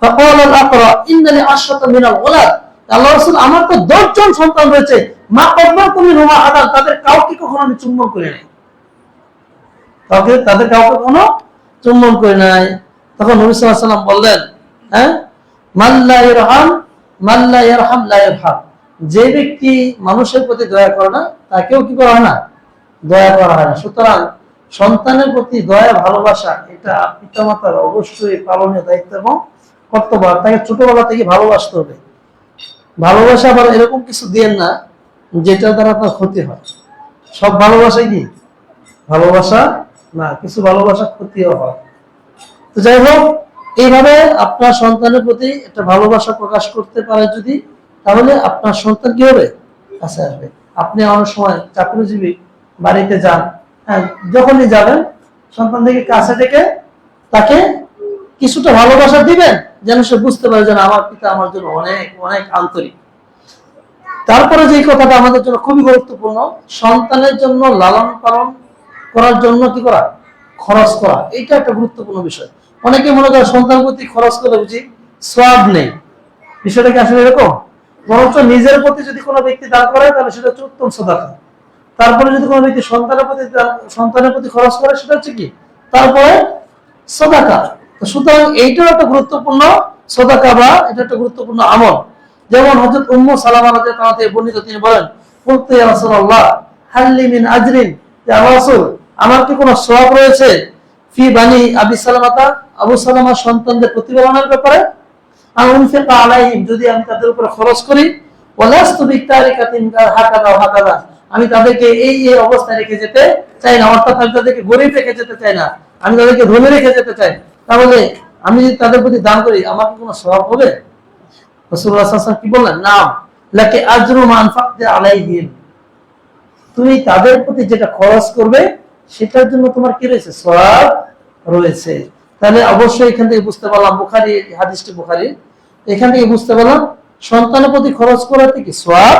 S1: ফাকাল আল আকরা ইন্নালি আশরাতা মিনাল ওয়ালাদ, আল্লাহর রাসূল আমার তো 10 জন সন্তান রয়েছে, মা কবরাতুম মিনহুমা আহাদান, তাদের কাউকে কখনো আমি চুম্বন করি নাই, তাদের কাউকে কখনো চুম্বন করি নাই। তখন নবী সাল্লাল্লাহু আলাইহি ওয়াসাল্লাম বললেন, হ্যাঁ, মাল্লা ইয়ারহাম মাল্লা ইয়ারহাম লা ইয়ারহাম, যে ব্যক্তি মানুষের প্রতি দয়া করে না, তাকেও কি করা হয় না, দয়া করা হয় না। সুতরাং সন্তানের প্রতি দয়া ভালোবাসা, এটা পিতামাতার অবশ্যই পালনীয় দায়িত্ব এবং কর্তব্য। তাকে ছোটবেলা থেকে ভালোবাসতে হবে। ভালোবাসা আবার এরকম কিছু দিয়েন না যেটা দ্বারা তার ক্ষতি হয়। সব ভালোবাসা কি ভালোবাসা না, কিছু ভালোবাসা ক্ষতিও হয়। তো যাই হোক, এইভাবে আপনার সন্তানের প্রতি একটা ভালোবাসা প্রকাশ করতে পারে যদি, তাহলে আপনার সন্তান কি হবে, কাছে আসবে। আপনি অনেক সময় চাকরিজীবী বাড়িতে যান, হ্যাঁ, যখনই যাবেন সন্তান থেকে কাছে থেকে তাকে কিছুটা ভালোবাসা দিবেন, যেন সে বুঝতে পারে যেন আমার পিতা আমার জন্য অনেক অনেক আন্তরিক। তারপরে যে কথাটা আমাদের জন্য খুবই গুরুত্বপূর্ণ, সন্তানের জন্য লালন পালন করার জন্য কি করা, খরচ করা, এটা একটা গুরুত্বপূর্ণ বিষয়। অনেকে মনে করে সন্তান প্রতি খরচ করে বুঝি সওয়াব নেই, বিষয়টা কি আসলে এরকম? বরঞ্চ নিজের প্রতি যদি কোনো ব্যক্তি দান করে তাহলে সেটা হচ্ছে উত্তম সাদাকা। তারপরে যদি কোনো ব্যক্তি সন্তানের প্রতি খরচ করে, সেটা হচ্ছে কি তারপরে সাদাকা। তো সুতরাং এইটাও একটা গুরুত্বপূর্ণ সাদাকা, বা এটা একটা গুরুত্বপূর্ণ আমল। যেমন হযরত উম্মু সালামা রাদিয়াল্লাহু আনহা থেকে বর্ণিত, তিনি বলেন, কুলতু ইয়া রাসূলুল্লাহ হাল্লি মিন আজরিন, ইয়া রাসূল আমার কি কোনো সওয়াব রয়েছে ফি বানি আবি সালামাতা, আবু সালামার সন্তানদের প্রতিপালনের ব্যাপারে, আনফিকা আলাইহিম, যদি আমি তাদের উপর খরচ করি, ওয়ালাস্তু বিতারিকাতিন হাকাদা ওয়া হাকাদা, আমি তাদেরকে এই এই অবস্থায় রেখে যেতে চাই না, অর্থাৎ আমি তাদেরকে গরিব রেখে যেতে চাই না, আমি তাদেরকে ধনী রেখে যেতে চাই, তাহলে আমি যদি তাদের প্রতি দান করি আমার কি কোনো সওয়াব হবে? রাসূলুল্লাহ সাল্লাল্লাহু আলাইহি ওয়াসাল্লাম কি বললেন, নাম লাকি আজরু মান ফাকদা আলাইহিম, তুমি তাদের প্রতি যেটা খরচ করবে সেটার জন্য তোমার কি রয়েছে, সওয়াব রয়েছে। তাহলে অবশ্যই এখান থেকে বুঝতে পারলাম, বুখারী হাদিসটি বুখারী, এখান থেকে বুঝতে পারলাম সন্তানের প্রতি খরচ করাতে কি সওয়াব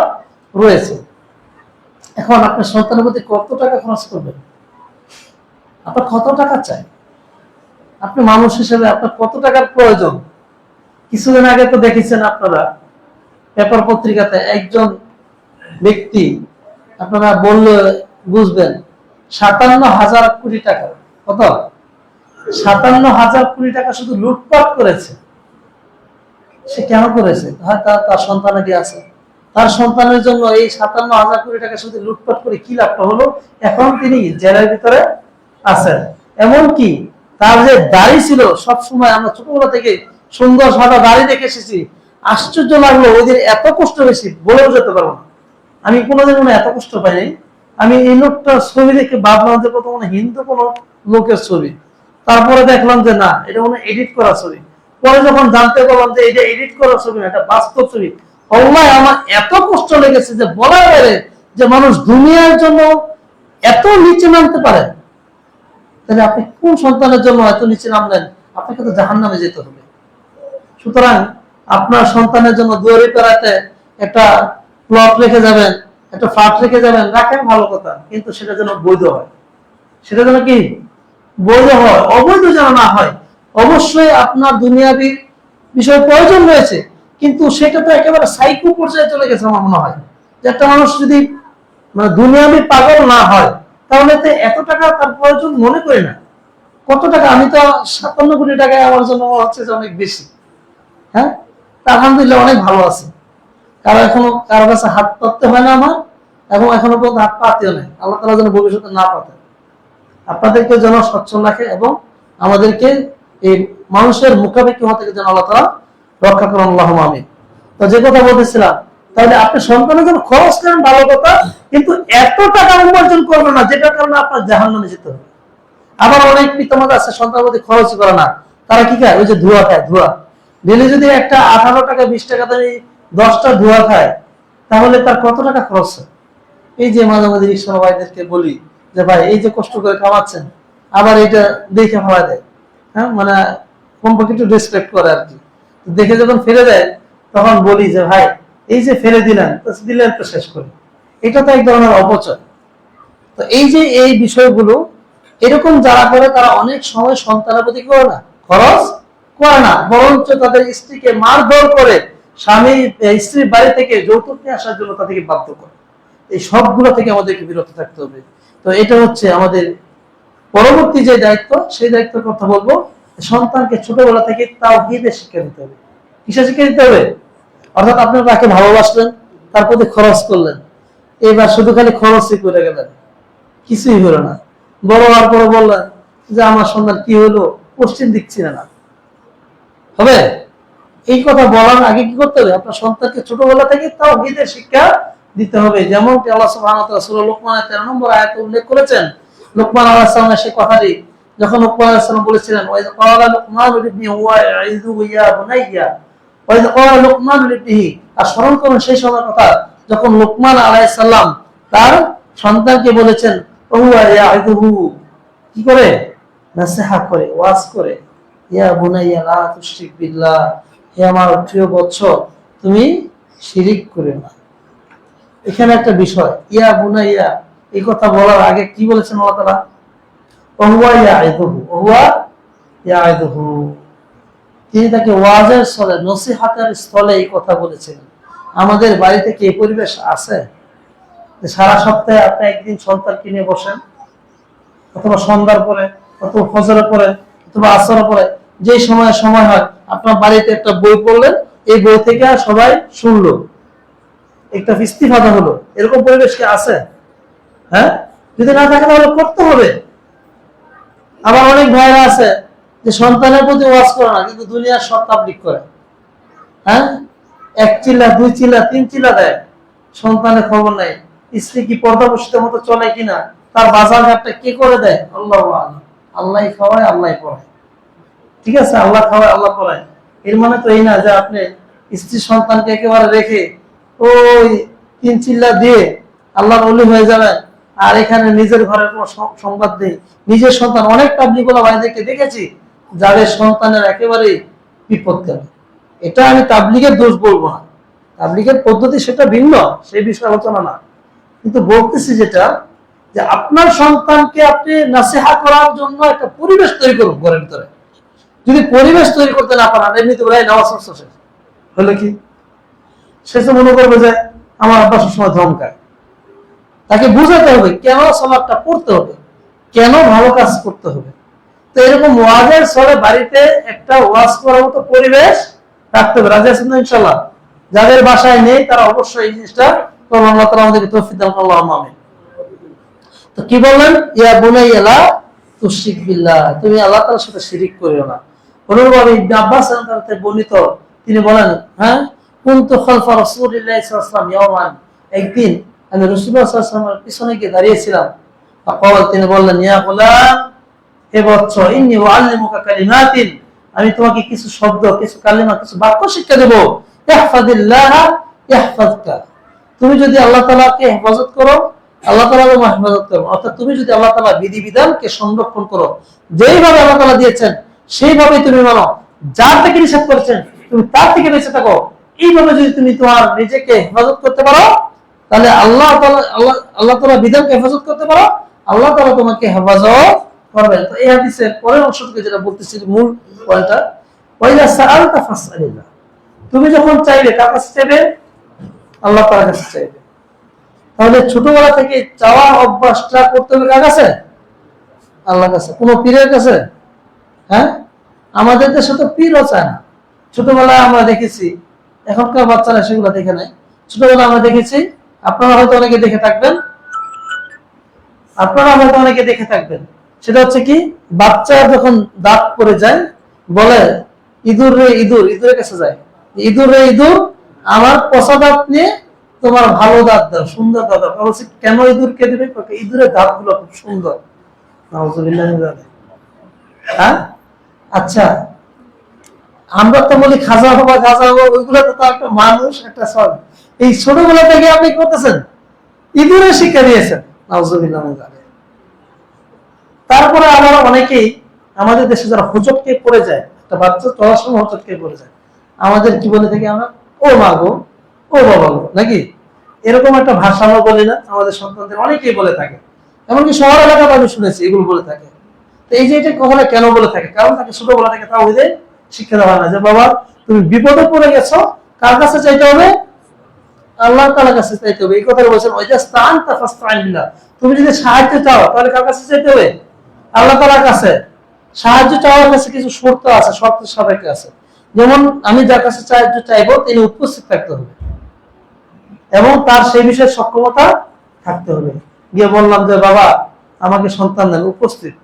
S1: রয়েছে। এখন আপনার সন্তানের প্রতি কত টাকা খরচ করবেন, আপনার কত টাকা চাই, আপনি মানুষ হিসেবে আপনার কত টাকার প্রয়োজন? কিছুদিন আগে তো দেখেছেন আপনারা পেপার পত্রিকাতে, একজন ব্যক্তি, আপনারা বললে বুঝবেন, ৫৭,০০০ কোটি টাকা, কত, ৫৭,০০০ কোটি টাকা শুধু লুটপাট করেছে। সে কেন করেছে? হয়তো তার সন্তানের কি আছে, তার সন্তানের জন্য এই ৫৭,০০০ কোটি টাকা শুধু লুটপাট করে কি লাভটা হলো? এখন তিনি জেলের ভিতরে আছেন। এমনকি তার যে দাড়ি ছিল, সবসময় আমরা ছোটবেলা থেকে সুন্দর সাদা দাড়ি দেখে এসেছি, আশ্চর্য লাগলো, ওদের এত কষ্ট বেশি বলেও যেতে পারবো না। আমি কোনোদিন মনে এত কষ্ট পাইনি। আমি এই লোকটার ছবি দেখে ভাবলাম যে কত মনে হিন্দু কোনো লোকের ছবি, তারপরে দেখলাম যে না, এটা মনে এডিট করা ছবি। পরে যখন জানতে পারলাম যে এটা এডিট করা ছবি না, এটা বাস্তব ছবি, আল্লাহ আমার এত কষ্ট লেগেছে যে বলার বাইরে, যে মানুষ দুনিয়ার জন্য এত নিচে নামতে পারে। তাহলে আপনি কোন সন্তানের জন্য এত নিচে নামলেন? আপনাকে তো জাহান্নামে যেতে হবে। সুতরাং আপনার সন্তানের জন্য দুয়ারি পেরাতে একটা প্লট রেখে যাবেন, একটা ফ্ল্যাট রেখে যাবেন, রাখেন, ভালো কথা, কিন্তু সেটা যেন বৈধ হয়, সেটা যেন কি বৈধ হয়, অবৈধ যেন না হয়। অবশ্যই আপনার দুনিয়াবি বিষয় প্রয়োজন রয়েছে, কিন্তু সেটা তো একেবারে সাইকো পর্যায়ে চলে গেছে। আমার মনে হয় যে একটা মানুষ যদি মানে দুনিয়াবি পাগল না হয়, তাহলে তো এত টাকা তার প্রয়োজন মনে করি না। কত টাকা? আমি তো ৫৭ কোটি টাকায় আমার জন্য হচ্ছে যে অনেক বেশি। হ্যাঁ, আলহামদুলিল্লাহ অনেক ভালো আছে। কারো কাছে হাত পাততে হয় না আমার, এবং এখনো পর্যন্ত হাত পাতেও নেই। আল্লাহ তাআলা যেন ভবিষ্যতে না পাতে, আপনাদেরকে যেন সচ্ছল রাখে এবং আমাদেরকে এই মানুষের মুখাপেক্ষি হওয়া থেকে যেন আল্লাহ তাআলা রক্ষা করেন, আল্লাহুম্মা আমিন। তো যে কথা বলতেছিলাম, তাহলে আপনি সন্তানের জন্য খরচ করেন ভালো কথা, কিন্তু এত টাকা উপার্জন করবেন না যেটার কারণে আপনার জাহান্নামে যেতে হবে। আবার অনেক পিতামাতা আছে সন্তানের প্রতি খরচ করে না, তারা কি খায়? ওই যে ধোঁয়া খায়, ধোঁয়া। ডেলি যদি একটা 18 টাকা 20 টাকা দামি 10টা ধোঁয়া খায়, তাহলে তার কত টাকা খরচ হয়? এই যে মাঝে মাঝে রিক্সা ভাইদেরকে বলি যে ভাই এই যে কষ্ট করে কামাচ্ছেন, আবার এটা দেখে ফেলা দেয়, হ্যাঁ, মানে কমপক্ষে একটু রেসপেক্ট করে আর কি। দেখে যখন ফেলে দেয় তখন বলি যে ভাই এই যে ফেলে দিলেন তো শেষ করি, এটা তো এক ধরনের অপচয়। তো এই যে এই বিষয়গুলো এরকম যারা করে তারা অনেক সময় সন্তানের প্রতি করে না, খরচ করে না, বরঞ্চ তাদের স্ত্রীকে মারধর করে স্বামী স্ত্রীর বাড়ি থেকে যৌতুক নিয়ে আসার জন্য তাদেরকে বাধ্য করে। এই সবগুলো থেকে আমাদেরকে বিরত থাকতে হবে। তো এটা হচ্ছে আমাদের পরবর্তী যে দায়িত্ব, সেই দায়িত্বের কথা বলবো। সন্তানকে ছোটবেলা থেকে তাওহীদের শিক্ষা দিতে হবে। কিসের শিক্ষা দিতে হবে? অর্থাৎ আপনি তাকে ভালোবাসলেন, তার প্রতি খরচ করলেন, এবার শুধু খালি খরচই করে গেলেন, কিছুই হলো না। বড় হওয়ার পরে বললেন যে আমার সন্তান কি হলো, পশ্চিম দিক চিনে না, হবে? এই কথা বলার আগে কি করতে হবে? আপনার সন্তানকে ছোটবেলা থেকে তাওহীদের শিক্ষা দিতে হবে। যেমনটি আল্লাহ সুবহানাহু ওয়া তাআলা সূরা লোকমানের 13 নম্বর আয়াতে উল্লেখ করেছেন। লোকমান আলাইহিস সালামের সেই কথাটি যখন লোকমান আলাইহিস সালাম বলেছিলেন, ওয়া ইয ক্বালা লোকমানু লিবনিহি ওয়া ইয়াইযুহু ইয়া বুনাইয়া ওয়া ইয ক্বালা লোকমানু লিবনিহি, আর স্মরণ করুন সেই সময়ের কথা যখন লোকমান আলাইহিস সালাম তার সন্তানকে বলেছেন, ওয়া ইয়াইযুহু, কি করে? নসিহত করে, ওয়াজ করে, ইয়া বুনাইয়া লা তুশরিক বিল্লাহ, হে আমার প্রিয় বৎস তুমি শিরিক করে না। এখানে একটা বিষয়, ইয়া বুনাইয়া এই কথা বলার আগে কি বলেছেন আল্লাহ তাআলা? ওহুয়া ইয়াইদুহু, ওহুয়া ইয়াইদুহু, তিনি তাকে ওয়াজের স্থলে, নসিহতের স্থলে এই কথা বলেছিলেন। আমাদের বাড়িতে কি এই পরিবেশ আছে যে সারা সপ্তাহে আপনি একদিন সন্তানকে নিয়ে বসেন, অথবা সন্ধ্যার পরে, অথবা ফজরের পরে, অথবা আসরের পরে, যে সময় হয় আপনার বাড়িতে একটা বই পড়লেন, এই বই থেকে সবাই শুনলো, একটা ইস্তিফাদা হলো, এরকম পরিবেশ কি আছে? হ্যাঁ, যদি না থাকে তাহলে করতে হবে। আবার অনেক ভাইরা আছে যে সন্তানের প্রতি ওয়াজ করে না, কিন্তু দুনিয়ার সব তাবলীগ করে। হ্যাঁ, 1 চিল্লা 2 চিল্লা 3 চিল্লা দেয়, সন্তানের খবর নাই, স্ত্রী কি পর্দাবশিতের মতো চলে কিনা, তার বাজার ঘাটটা কে করে দেয়, আল্লাহু আ'লাম। আল্লাহ খাওয়ায়, আল্লাহ পড়ায়, ঠিক আছে, আল্লাহ খাওয়ায়, আল্লাহ পড়ায়। এর মানে তো এই না যে আপনি স্ত্রী সন্তানকে একেবারে রেখে ওই 3 চিল্লা দিয়ে আল্লাহর ওলি হয়ে যাবেন, আর এখানে নিজের ঘরের কোনো সংবাদ নেই। নিজের সন্তান, অনেক তাবলীগওয়ালা ভাইদেরকে দেখেছি যাদের সন্তানের একেবারে বিপদ গেল। এটা আমি তাবলীগের দোষ বলবো না, তাবলীগের পদ্ধতি সেটা ভিন্ন, সেই বিষয়ে আলোচনা না, কিন্তু বলতেছি যেটা, যে আপনার সন্তানকে আপনি নাসিহা করার জন্য একটা পরিবেশ তৈরি করুন ঘরের ভিতরে। যদি পরিবেশ তৈরি করতে না পারেন, এমনিতে বলে নামাজ শেষ হলো কি, শেষে মনে করবে যে আমার আব্বা সবসময় ধমকায়। তাকে বুঝাতে হবে কেন সালাতটা পড়তে হবে, কেন ভালো কাজ করতে হবে। তো এরকম ওয়াজের ছলে বাড়িতে একটা ওয়াজ করার মতো পরিবেশ রাখতে হবে। রাজি আছেন না ইনশাআল্লাহ? যাদের বাসায় নেই তারা অবশ্যই এই জিনিসটা করুন। আল্লাহ তাআলা আমাদেরকে তৌফিক দান করুন, আল্লাহুম্মা আমিন। তো কি বললেন? ইয়া বুনাইয়া লা তুশরিক বিল্লাহ, তুমি আল্লাহ তাআলার সাথে শিরিক করিও না। অনুরূপভাবে ইবনে আব্বাস রাদিয়াল্লাহু তাআলা বর্ণিত, তিনি বলেন, হ্যাঁ, কুনতু খালফা রাসূলিল্লাহি সাল্লাল্লাহু আলাইহি ওয়াসাল্লাম ইয়াওমান, একদিন আমি রাসূলুল্লাহ সাল্লাল্লাহু আলাইহি ওয়াসাল্লামের পিছনে গিয়ে দাঁড়িয়েছিলাম। ফাকাল, তিনি বললেন, ইয়া গুলাম, হে বৎস, ইন্নী উআল্লিমুকা কালিমাতিন, আমি তোমাকে কিছু শব্দ, কিছু কালিমা, কিছু বাক্য শিক্ষা দেব। ইহফাজিল্লাহ ইহফাজকা, তুমি যদি আল্লাহ তাআলাকে হেফাজত করো, আল্লাহ তাআলা তোমার হেফাজত করবে। অর্থাৎ তুমি যদি আল্লাহ তাআলার বিধিবিধানকে সংরক্ষণ করো, যেইভাবে আল্লাহ তাআলা দিয়েছেন সেইভাবে তুমি মানো, যার থেকে নিষেধ করেছেন তুমি তার থেকে বেঁচে থাকো, এইভাবে যদি তুমি তোমার নিজেকে হেফাজত করতে পারো, তাহলে আল্লাহ তাআলা বিধানকে হেফাজত করতে পারো, আল্লাহ তাআলা তোমাকে হেফাজত করবেন। তো এই হাদিসের পরের অংশ থেকে যেটা বলতেছি, মূল পয়েন্টটা, ওয়াইদা সাআলতা ফাসআলিল্লাহ, তুমি যখন চাইবে কার কাছে চাইবে? আল্লাহ তাআলার কাছে চাইবে। তাহলে ছোটবেলা থেকে চাওয়া অভ্যাসটা করতে হবে কার কাছে? আল্লাহর কাছে। কোন পীরের কাছে? হ্যাঁ, আমাদের দেশে তো পীরও চায় না। ছোটবেলায় আমরা দেখেছি এখনকার বাচ্চারা সেগুলো দেখে নেয়। ছোটবেলা আমরা দেখেছি, আপনারা হয়তো অনেকে দেখে থাকবেন, সেটা হচ্ছে কি, বাচ্চা যখন দাঁত পড়ে যায় বলে ইঁদুর রে ইঁদুর, ইঁদুরের কাছে যায়, ইঁদুর রে ইঁদুর আমার পচা দাঁত নিয়ে তোমার ভালো দাঁত দাও, সুন্দর দাঁত দাও। বলছি কেন ইঁদুরকে দিবে? ইঁদুরের দাঁত গুলো খুব সুন্দর। হ্যাঁ, আচ্ছা, আমরা তো বলি খাজা হবা খাজা হবো, ওইগুলো তো একটা মানুষ, একটা সব। এই ছোটবেলা থেকে আপনি করতেছেন, ইঁদুরের শিক্ষা দিয়েছেন। নাউজুবিল্লাহ। তারপরে আবার অনেকেই আমাদের দেশে যারা হোঁচটকে পড়ে যায়, একটা বাচ্চা চলার সময় হোঁচটকে পড়ে যায়, আমাদের কি বলে থাকি আমরা? ও মা গো, ও বাবা গো, নাকি এরকম একটা ভাষা আমরা বলি না? আমাদের সন্তানদের অনেকেই বলে থাকে, এমনকি শহর এলাকাতে আমি শুনেছি এগুলো বলে থাকে। তো এই যে এটা কখনো কেন বলে থাকে? কারণ তাকে ছোটবেলা থেকে তাওহীদের শিক্ষা দেওয়া হয় না, যে বাবা তুমি বিপদে পড়ে গেছো, কার কাছে চাইতে হবে? আল্লাহ তাআলার কাছে চাইতে হবে। এই কথাটা বলেছেন, ওয়াইদাস্তানতা ফাসতাইন বিল্লাহ। তুমি যদি সাহায্য চাও তাহলে কার কাছে চাইতে হবে? আল্লাহ তাআলার কাছে। সাহায্য চাওয়ার কাছে কিছু শর্ত আছে, শর্ত সাপেক্ষ আছে। যেমন আমি যার কাছে সাহায্য চাইবো তিনি উপস্থিত থাকতে হবে এবং তার সেই বিষয়ে সক্ষমতা থাকতে হবে। গিয়ে বললাম যে বাবা আমাকে সন্তান দেন, উপস্থিত,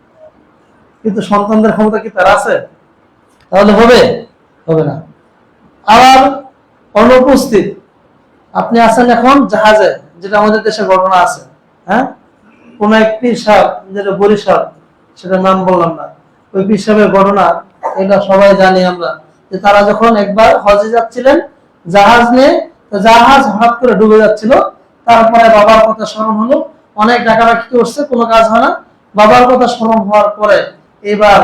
S1: কিন্তু সন্তানদের ক্ষমতা কি তার আছে? তাহলে হবে? হবে না। আবার অনুপস্থিত, আপনি আছেন এখন জাহাজে, যেটা আমাদের দেশে ঘটনা আছে, হ্যাঁ, কোন এক পীর সাহেব, যেটা বরিশাল, সেটা নাম বললাম না, ওই পীর সাহেবের ঘটনা এটা সবাই জানি আমরা, যে তারা যখন একবার হজে যাচ্ছিলেন জাহাজ নিয়ে, জাহাজ হঠাৎ করে ডুবে যাচ্ছিল, তারপরে বাবার কথা স্মরণ হলো, অনেক ডাকাডাকি করছে, কোনো কাজ হয় না। বাবার কথা স্মরণ হওয়ার পরে এবার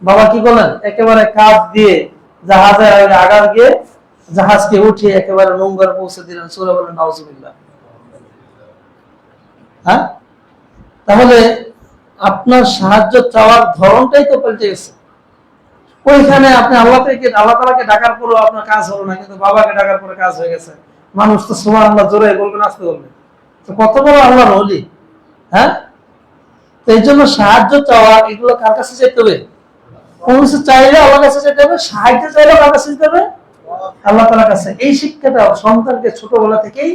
S1: বাবা কি করলেন? একেবারে কাঁধ দিয়ে জাহাজের আগার গিয়ে জাহাজকে উঠিয়ে একেবারে নোংরে পৌঁছে দিলেন। সূরা বলেন নাউজুবিল্লাহ। হ্যাঁ, তাহলে আপনার সাহায্য চাওয়ার ধরনটাই তো পাল্টে গেছে। ওইখানে আপনি আল্লাহ তাআলাকে ডাকার পরেও আপনার কাজ হলো না, কিন্তু বাবাকে ডাকার পরে কাজ হয়ে গেছে। মানুষ তো সুবহানাল্লাহ জোরে বলবেন, আসতে বলবেন, তো কত বড় আল্লাহর ওলি। হ্যাঁ, তো এই জন্য সাহায্য চাওয়া, এগুলো কার কাছে চাইতে হবে? কোন কিছু চাইলে আল্লাহর কাছে চাইতে হবে, সাহায্য চাইলে কার কাছে চাইতে হবে? আল্লাহ তাআলার কাছে। এই শিক্ষাটা সন্তানকে ছোটবেলা থেকেই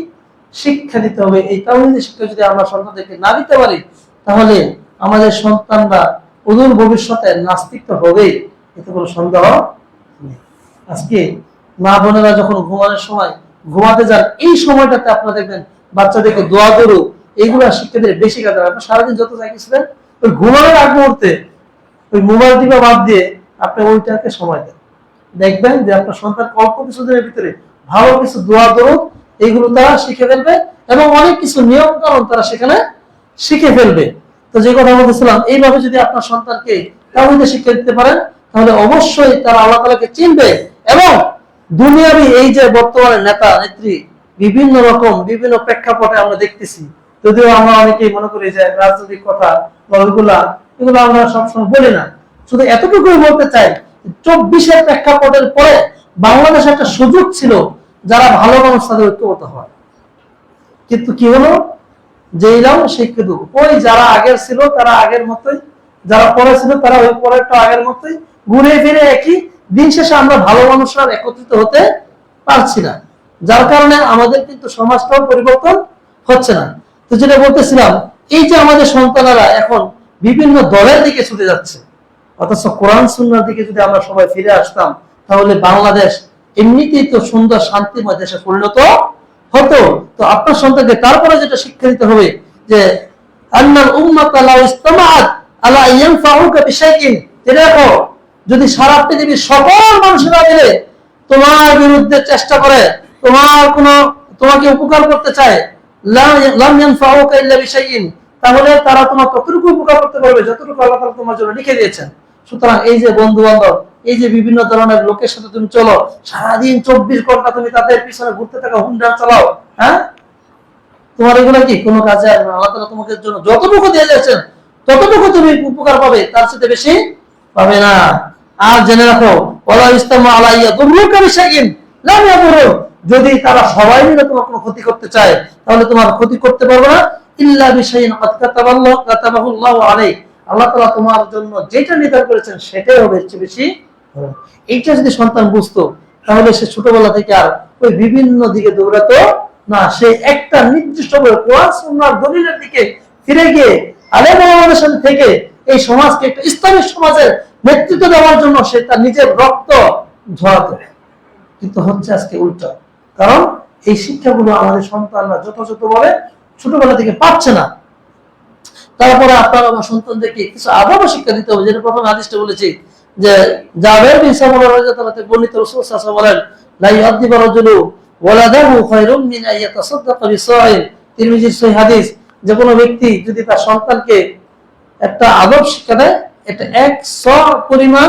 S1: শিক্ষা দিতে হবে। এই তাওহীদের শিক্ষা যদি আমরা সন্তানদেরকে না দিতে পারি, তাহলে আমাদের সন্তানরা অদূর ভবিষ্যতে নাস্তিক তো হবেই, এতে কোনো সন্দেহ নেই। আজকে মা বোনেরা যখন ঘুমানোর সময় ঘুমাতে যান, এই সময়টাতে আপনারা দেখবেন বাচ্চাদেরকে দোয়া দরুদ এইগুলা শিক্ষা দিলে বেশি কাজে লাগে। আপনার সারাদিন যত চাইছিলেন, ওই ঘুমানোর আগ মুহূর্তে ওই মোবাইল টিপা বাদ দিয়ে আপনি ওইটাকে সময় দেন, দেখবেন যে আপনার সন্তান অল্প কিছুদিনের ভিতরে ভালো কিছু দোয়া দরুদ এইগুলো তারা শিখে ফেলবে এবং অনেক কিছু নিয়ম কানুন তারা সেখানে শিখে ফেলবে। তো যে কথা বলতেছিলাম, এইভাবে যদি আপনার সন্তানকে তাওহীদের শিক্ষা দিতে পারেন, তাহলে অবশ্যই তারা আল্লাহ তাআলাকে চিনবে। এবং দুনিয়াবি এই যে বর্তমানে নেতা নেত্রী বিভিন্ন রকম বিভিন্ন প্রেক্ষাপটে আমরা দেখতেছি, যদিও আমরা অনেকেই মনে করি যে রাজনৈতিক কথা বা এগুলো আমরা সবসময় বলি না, শুধু এতটুকুই বলতে চাই, 24-এর প্রেক্ষাপটের পরে বাংলাদেশ একটা সুযোগ ছিল যারা ভালো মানুষ তাদের ঐক্যবদ্ধ হয়, কিন্তু কি হলো? যেইলাম সেই কিন্তু ওই যারা আগের ছিল তারা আগের মতোই, যারা পরে ছিল তারা ওই পরেরটা আগের মতোই, ঘুরে ফিরে একই। দিন শেষে আমরা ভালো মানুষরা একত্রিত হতে পারছি না, যার কারণে আমাদের কিন্তু সমাজটাও পরিবর্তন হচ্ছে না। তো যেটা বলতেছিলাম, এই যে আমাদের সন্তানেরা এখন বিভিন্ন দলের দিকে ছুটে যাচ্ছে, অথচ কোরআন সুন্নাহর দিকে যদি আমরা সবাই ফিরে আসতাম, তাহলে বাংলাদেশ এমনিতেই তো সুন্দর শান্তিময় দেশে পরিণত হতো। তো আপনার সন্তানকে তারপরে যেটা শিক্ষা দিতে হবে যে আন্নাল উম্মাতা লাউ ইসতামাআত আলা ইয়ানফাউকা বিশাইইন, দেখো যদি সারা পৃথিবীর সকল মানুষেরা মিলে তোমার বিরুদ্ধে চেষ্টা করে, তোমাকে উপকার করতে চায়, লাম ইয়ানফাউকা ইল্লা বিশাইইন, তাহলে তারা তোমার ততটুকু উপকার করতে পারবে যতটুকু আল্লাহ তাআলা তোমার জন্য লিখে দিয়েছেন। সুতরাং এই যে বন্ধু বান্ধব, এই যে বিভিন্ন ধরনের লোকের সাথে তুমি চলো, সারাদিন 24 ঘন্টা তুমি তাদের পিছনে ঘুরতে থাকো, হুন্ডা চালাও, হ্যাঁ, তোমার এগুলো কি কোনো কাজে আসবে? আল্লাহ তাআলা তোমাকে জন্য যতটুকু দিয়ে দিয়েছেন ততটুকু তুমি উপকার পাবে, তার সাথে বেশি পাবে না। আর জেনে রাখো, ওয়ালা ইসতামা আলাইয়া দুররুকা বিশাইইন লাম ইয়াদুরু, যদি তারা সবাই মিলে তোমার কোনো ক্ষতি করতে চায় তাহলে তোমার ক্ষতি করতে পারবে না, ইল্লা বিশাইইন কাদ কাতাবাহুল্লাহু আলাইহি, আল্লাহ তাআলা তোমার জন্য যেটা নির্ধারণ করেছেন সেটাই হবে, এর চেয়ে বেশি। এইটা যদি সন্তান বুঝতো, তাহলে সে ছোটবেলা থেকে আর ওই বিভিন্ন দিকে দৌড়াতো না, সে একটা নির্দিষ্ট কোরআন সুন্নাহর দলিলের দিকে ফিরে গিয়ে আলেম ওলামাদের সাথে থেকে এই সমাজকে একটা ইসলামিক সমাজের নেতৃত্ব দেওয়ার জন্য সে তার নিজের রক্ত ঝরাতো। কিন্তু হচ্ছে আজকে উল্টা, কারণ এই শিক্ষাগুলো আমাদের সন্তানরা যথাযথ ভাবে ছোটবেলা থেকে পাচ্ছে না। তারপরে আপনার আমার সন্তানদেরকে কিছু আদব শিক্ষা দিতে হবে, যেটা প্রথম হাদিসটা বলেছি যে জাবের বিন সামুরা রাদিয়াল্লাহু তাআলা বর্ণিত রাসূল সাল্লাল্লাহু আলাইহি ওয়াসাল্লাম বলেন লা ইয়াদিবু রাজুলু ওয়ালাদাহু খায়রুম মিন আন ইয়াতাসাদদাকা বিসাইল। তিরমিজির সহিহ হাদিস, যে কোনো ব্যক্তি যদি তার সন্তানকে একটা আদব শিক্ষা দেয়, এটা 100 পরিমাণ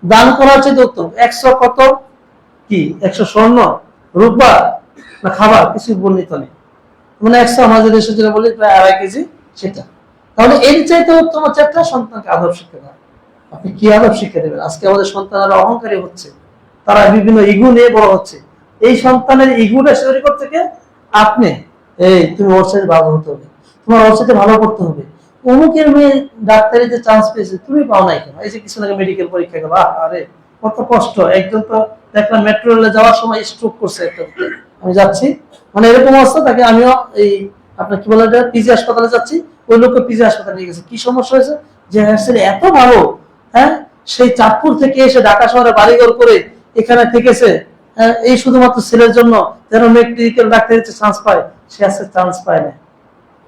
S1: দান করা চেয়ে উত্তম। 100 কত কি 100 স্বর্ণ, রূপা না খাবার কিছু বর্ণিত নেই, মানে 100 আমাদের দেশে যেটা বলি প্রায় 2.5 কেজি সেটা। তাহলে এর চাইতে উত্তম হচ্ছে একটা সন্তানকে আদব শিক্ষা দেয়। আপনি কি আদব শিক্ষা দেবেন? আজকে আমাদের সন্তানরা অহংকারী হচ্ছে, তারা বিভিন্ন ইগো নিয়ে বড় হচ্ছে। এই সন্তানের ইগোটা তৈরি করতে গিয়ে আপনি এই তুমি ওর সাথে ভালো হতে হবে, তোমার ওর সাথে ভালো করতে হবে, অমুকের মেয়ে ডাক্তারিতে চান্স পেয়েছে তুমি পাও নাই কেন? এই যে কিছু আগে মেডিকেল পরীক্ষা গেল, আরে কত কষ্ট। একজন তো দেখলাম মেট্রো রেলে যাওয়ার সময় স্ট্রোক করছে একটা, আমি যাচ্ছি মানে এরকম অবস্থা তাকে, আমিও এই আপনার কি বলে পিজি হাসপাতালে যাচ্ছি, ওই লোককে পিজি হাসপাতালে নিয়ে গেছে। কি সমস্যা হয়েছে? যে এত ভালো, হ্যাঁ সেই চাঁদপুর থেকে এসে ঢাকা শহরে বাড়িঘর করে এখানে থেকেছে, এই শুধুমাত্র ছেলের জন্য যেন মেডিকেল ডাক্তারিতে চান্স পায়, সে আজকে চান্স পায় না।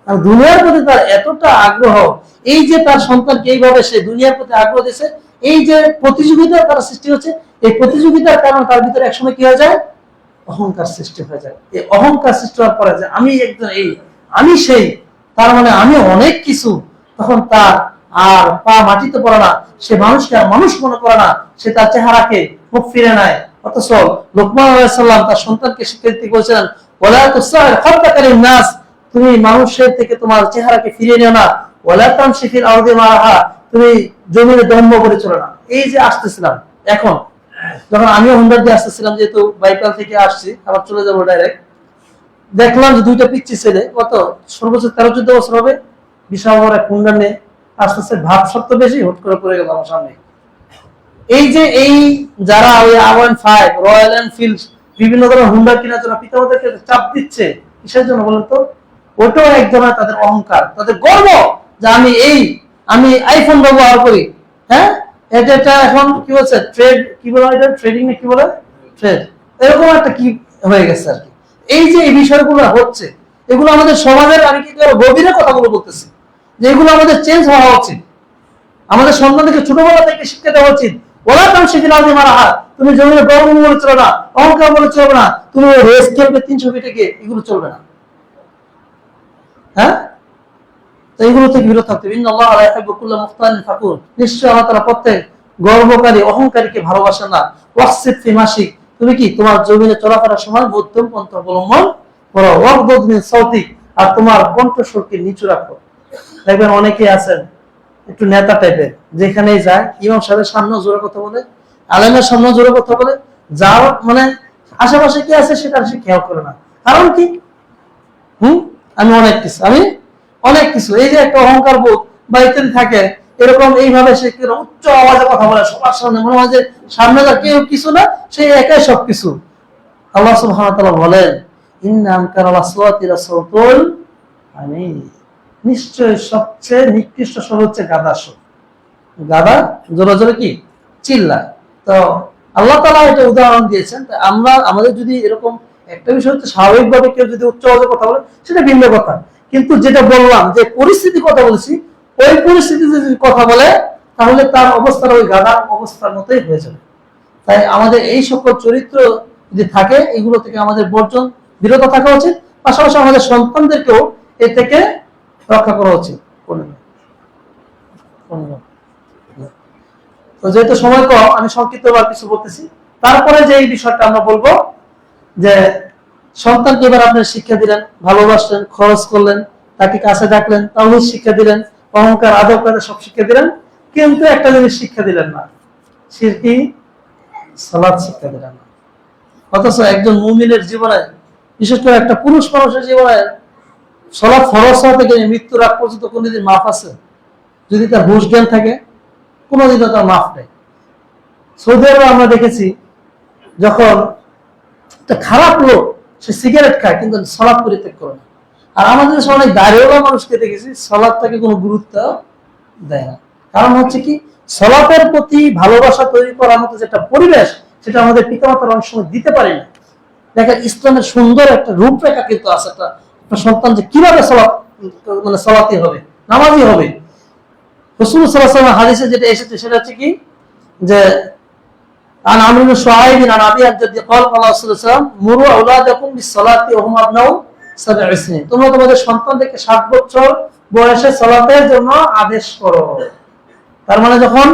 S1: আর দুনিয়ার প্রতি তার এতটা আগ্রহ, এই যে তার সন্তানকে এইভাবে সে দুনিয়ার প্রতি আগ্রহ দিয়েছে, এই যে প্রতিযোগিতা তার সৃষ্টি হচ্ছে, এই প্রতিযোগিতার কারণে তার ভিতরে একসময় কি হয়ে যায়? অহংকার সৃষ্টি হয়ে যায়। এই অহংকার সৃষ্টি হওয়ার পরে যে আমি একজন এই, আমি সেই, তার মানে আমি অনেক কিছু, তখন তার আর পা মাটিতে পড়ে না, সে মানুষকে আর মানুষ মনে করে না, সে তার চেহারাকে মুখ ফিরে নেয়। অথচ লোকমান আলাইহিস সালাম তার সন্তানকে শিক্ষা দিতে বলেছিলেন ওয়ালা তুসাইর খাদ্দাকা লিন-নাস, তুমি মানুষের থেকে তোমার চেহারাকে ফিরিয়ে নিও না, ওয়ালা তামশি ফিল আরদি মারহা, তুমি জমিনে দম্ভ করে চলো না। এই যে আসতেছিলাম এখন, যখন আমিও হুন্ডার দিয়ে আসতেছিলাম, যেহেতু বাইপাল থেকে আসছি, আবার চলে যাবো ডাইরেক্ট, দেখলাম যে দুইটা পিচ্ছি ছেলে, কত সর্বোচ্চ 13-14 বছর হবে, বিশাল বড় এক হুন্ডা নিয়ে আসতেছে, ভাব সত্য বেশি, হুট করে পড়ে গেল আমার সামনে। এই যে এই যারা ওই R15 রয়্যাল এনফিল্ড বিভিন্ন ধরনের হুন্ডা কেনার জন্য পিতামাতাকে চাপ দিচ্ছে, কিসের জন্য বলেন তো? ওটাও এক ধরনের তাদের অহংকার, তাদের গর্ব যে আমি আইফোন ব্যবহার করি। হ্যাঁ, এটা এখন কি বলছে, ট্রেড কি বলে, এটা ট্রেডিং না কি বলে, ট্রেড, এরকম একটা কি হয়ে গেছে আর কি। এই যে এই বিষয়গুলো হচ্ছে, এগুলো আমাদের সমাজের, আমি কি গভীরে কথাগুলো বলতেছি, যে এগুলো আমাদের চেঞ্জ হওয়া উচিত। আমাদের সন্তানদেরকে ছোটবেলা থেকে শিক্ষা দেওয়া উচিত ওলা তামশি ফিল আরদি মারহা, তুমি জমিনে গর্ব বলে চলো না, অহংকার বলে চলবে না, তুমি রেস খেলবে 300 ফিটে গিয়ে, এগুলো চলবে না। হ্যাঁ, তো এগুলো থেকে বিরত থাকতে হবে। ইন্নাল্লাহা লা ইউহিব্বু কুল্লা মুখতালিন ফাকুর, নিশ্চয়ই আল্লাহ তাআলা প্রত্যেক গর্বকারী অহংকারীকে ভালোবাসেন না। ওয়াসিফ ফি মাশিক, তুমি কি তোমার জমিনে চলাফেরার সময় মধ্যম পন্থ অবলম্বন করো। ওয়াগদুদ মিন সাউতিক, আর তোমার কণ্ঠস্বরকে নিচু রাখো। দেখবেন অনেকেই আছেন একটু নেতা টাইপের, যেখানেই যায় ইমাম সাহেবের সামনে জোরে কথা বলে, আলেমের সামনে জোরে কথা বলে, যার মানে আশেপাশে কি আছে সেটা সে খেয়াল করে না। কারণ কি? আমি অনেক কিছু, এই যে একটা অহংকার বোধ বা ইত্যাদি থাকে, এরকম এইভাবে সে উচ্চ আওয়াজে কথা বলে সবার সামনে, মনে হয় যে সামনে যা কেউ কিছু না, সে একাই সবকিছু। আল্লাহ সুবহানাহু ওয়া তাআলা বলেন ইন্না আনকারাল আসওয়াতি লাসাউতুল হামির, নিশ্চয় সবচেয়ে নিকৃষ্ট স্বর হচ্ছে গাদা স্বর। গাদা জোরে জোরে কি চিল্লায়। তো আল্লাহ তাআলা এটা উদাহরণ দিয়েছেন। আমরা আমাদের যদি এরকম একটা বিষয় হচ্ছে, স্বাভাবিকভাবে কেউ যদি উচ্চ আওয়াজে কথা বলে সেটা ভিন্ন কথা, কিন্তু যেটা বললাম যে পরিস্থিতি কথা বলেছি, ওই পরিস্থিতিতে যদি কথা বলে তাহলে তার অবস্থাটা ওই গাদার অবস্থার মতোই হয়ে যাবে। তাই আমাদের এই সকল চরিত্র যদি থাকে, এগুলো থেকে আমাদের বর্জন বিরত থাকা উচিত। পাশাপাশি আমাদের সন্তানদেরকেও এ থেকে রক্ষা করা উচিত। তো যেহেতু সময় কম, আমি সংক্ষিপ্ত কিছু বলতেছি। তারপরে যে এই বিষয়টা আমরা বলবো যে সন্তানকে এবার আপনি শিক্ষা দিলেন, ভালোবাসলেন, খরচ করলেন, তাকে কাছে ডাকলেন, তাওহীদ শিক্ষা দিলেন, অহংকার আদব কায়দা সব শিক্ষা দিলেন, কিন্তু একটা জিনিস শিক্ষা দিলেন না, শিরকি সালাত শিক্ষা দিলেন না। অথচ একজন মুমিনের জীবনে, বিশেষ করে একটা পুরুষ মানুষের জীবনে, সালাত ফরজ হওয়া থেকে মৃত্যুর আগ পর্যন্ত কোনদিন মাফ আছে? যদি তার হুঁশ জ্ঞান থাকে, কোনোদিনও তার মাফ নেই। সৌদি আরবে আমরা দেখেছি, যখন একটা খারাপ লোক, সে সিগারেট খায় কিন্তু সালাত পরিত্যাগ করে না। আর আমাদের দেশে অনেক দাঁড়িয়েওয়ালা মানুষকে দেখেছি সালাতটাকে কোনো গুরুত্ব দেয় না। কারণ হচ্ছে কি, সালাতের প্রতি ভালোবাসা তৈরি করার মতো যেটা পরিবেশ, সেটা আমাদের পিতামাতার অনেক সময় দিতে পারি না। দেখেন ইসলামের সুন্দর একটা রূপরেখা কিন্তু আছে, একটা সন্তান যে কিভাবে মানে সালাতি হবে, নামাজি হবে। রাসূল সাল্লাল্লাহু আলাইহি ওয়াসাল্লাম হাদিসে যেটা এসেছে সেটা হচ্ছে কি, যে عن عمرو بن شعيب عن أبي الجد قال قال رسول الله صلى الله عليه وسلم مروا أولادكم بالصلاة وهم أبناء 7 سنين। তোমরা তোমাদের সন্তানদেরকে 7 বছর বয়সে সালাতের জন্য আদেশ করো। তার মানে যখন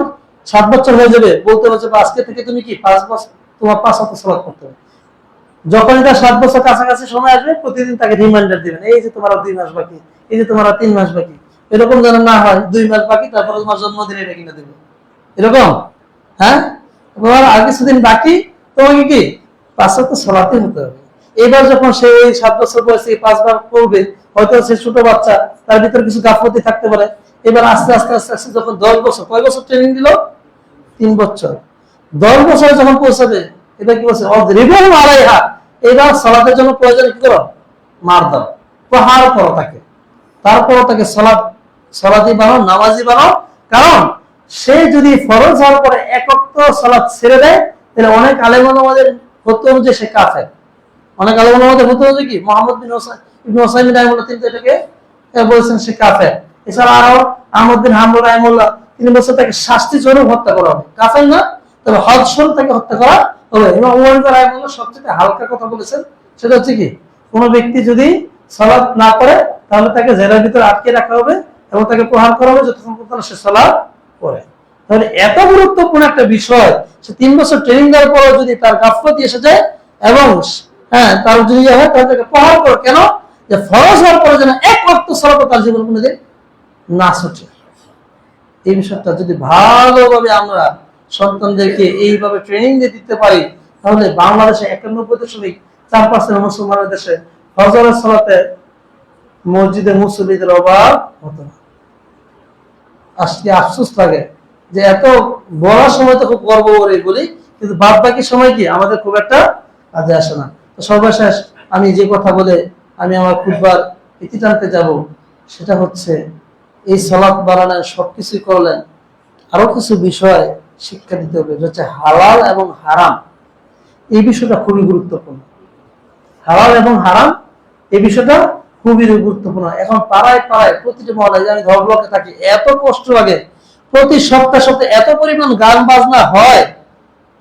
S1: 7 বছর হয়ে যাবে বলতে হচ্ছে আজকে থেকে তুমি কি 5 বছর তোমার 5 ওয়াক্ত সালাত করতে হবে। যখন এটা 7 বছর কাছাকাছি সময় আসবে প্রতিদিন তাকে রিমাইন্ডার দিবেন, এই যে তোমার 2 মাস বাকি, এই যে তোমার 3 মাস বাকি। এরকম যেন না হয় 2 মাস বাকি তারপরে তোমার জন্মদিন এটা কিনে দেবে, এরকম। হ্যাঁ, আর কিছুদিন বাকি, তোমাকে কি 5 ওয়াক্ত সালাতে হতে হবে। এবার যখন সে ওই 7 বছর বয়সে 5 বার করবে, হয়তো সে ছোট বাচ্চা, তার ভিতরে কিছু গাফলতি থাকতে পারে। এবার আস্তে আস্তে আস্তে আস্তে যখন 10 বছর, কয় বছর ট্রেনিং দিল? 3 বছর। 10 বছরে যখন পৌঁছাবে, এটা কি বলছে, অদ্রিবুহু আলাইহা, এবার সালাতের জন্য প্রয়োজন কি করো? মার দাও, প্রহার করো তাকে। তারপর তাকে সালাতি বানাও, নামাজি বানাও। কারণ সে যদি ফরজ হওয়ার পরে এক ওয়াক্ত সালাত ছেড়ে দেয়, তাহলে অনেক আলেম ওলামাদের হতো যে সে কাফের। অনেক আলেম ওলামাদের হতো যে কি, মুহাম্মদ বিন ইবনে উসাইমিন রাহিমাহুল্লাহ তিনি এটাকে বলেছেন সে কাফের। এছাড়া আরো আহমদ বিন হাম্বল রাহিমাহুল্লাহ তিনি বলছেন তাকে শাস্তি স্বরূপ হত্যা করা হবে, কাফের না, তবে হদ স্বরূপ তাকে হত্যা করা হবে। এবং ওমর রাহিমাহুল্লাহ সবচেয়ে হালকা কথা বলেছেন, সেটা হচ্ছে কি, কোন ব্যক্তি যদি সালাত না করে তাহলে তাকে জেলের ভিতরে আটকে রাখা হবে এবং তাকে প্রহার করা হবে যতক্ষণ পর্যন্ত সে সালাত করে। তাহলে এত গুরুত্বপূর্ণ একটা বিষয়, সে 3 বছর ট্রেনিং দেওয়ার পরে যদি তার গাফলতি এসে যায় এবং তার যদি হয় তাহলে তাকে প্রহার করো। কেন? যে ফরজ হওয়ার পরে যেন এক ওয়াক্ত সালাত তার জীবন কোনোদিন না ছুটে। এই বিষয়টা যদি ভালোভাবে আমরা সন্তানদেরকে এইভাবে ট্রেনিং দিয়ে দিতে পারি, তাহলে বাংলাদেশে 91.4% মুসলমানের দেশে ফজরের সালাতে মসজিদে মুসল্লিদের অভাব হতো না। আজকে আফসোস লাগে যে এত বলার সময় তো খুব গর্ব করে বলি, কিন্তু বাদ বাকি সময় কি আমাদের খুব একটা কাজে আসে না। তো সর্বশেষ আমি যে কথা বলে আমি আমার খুববার ইতি টানতে যাব, সেটা হচ্ছে এই সালাত বানানোর সবকিছুই করলেন, আরো কিছু বিষয় শিক্ষা দিতে হবে, হচ্ছে হালাল এবং হারাম। এই বিষয়টা খুবই গুরুত্বপূর্ণ। হালাল এবং হারাম এই বিষয়টা খুবই গুরুত্বপূর্ণ। এখন পাড়ায় পাড়ায় প্রতিটি মহল্লায়, আমি ঘর ব্লকে থাকি, এত কষ্ট লাগে, প্রতি সপ্তাহে এত পরিমাণ গান বাজনা হয়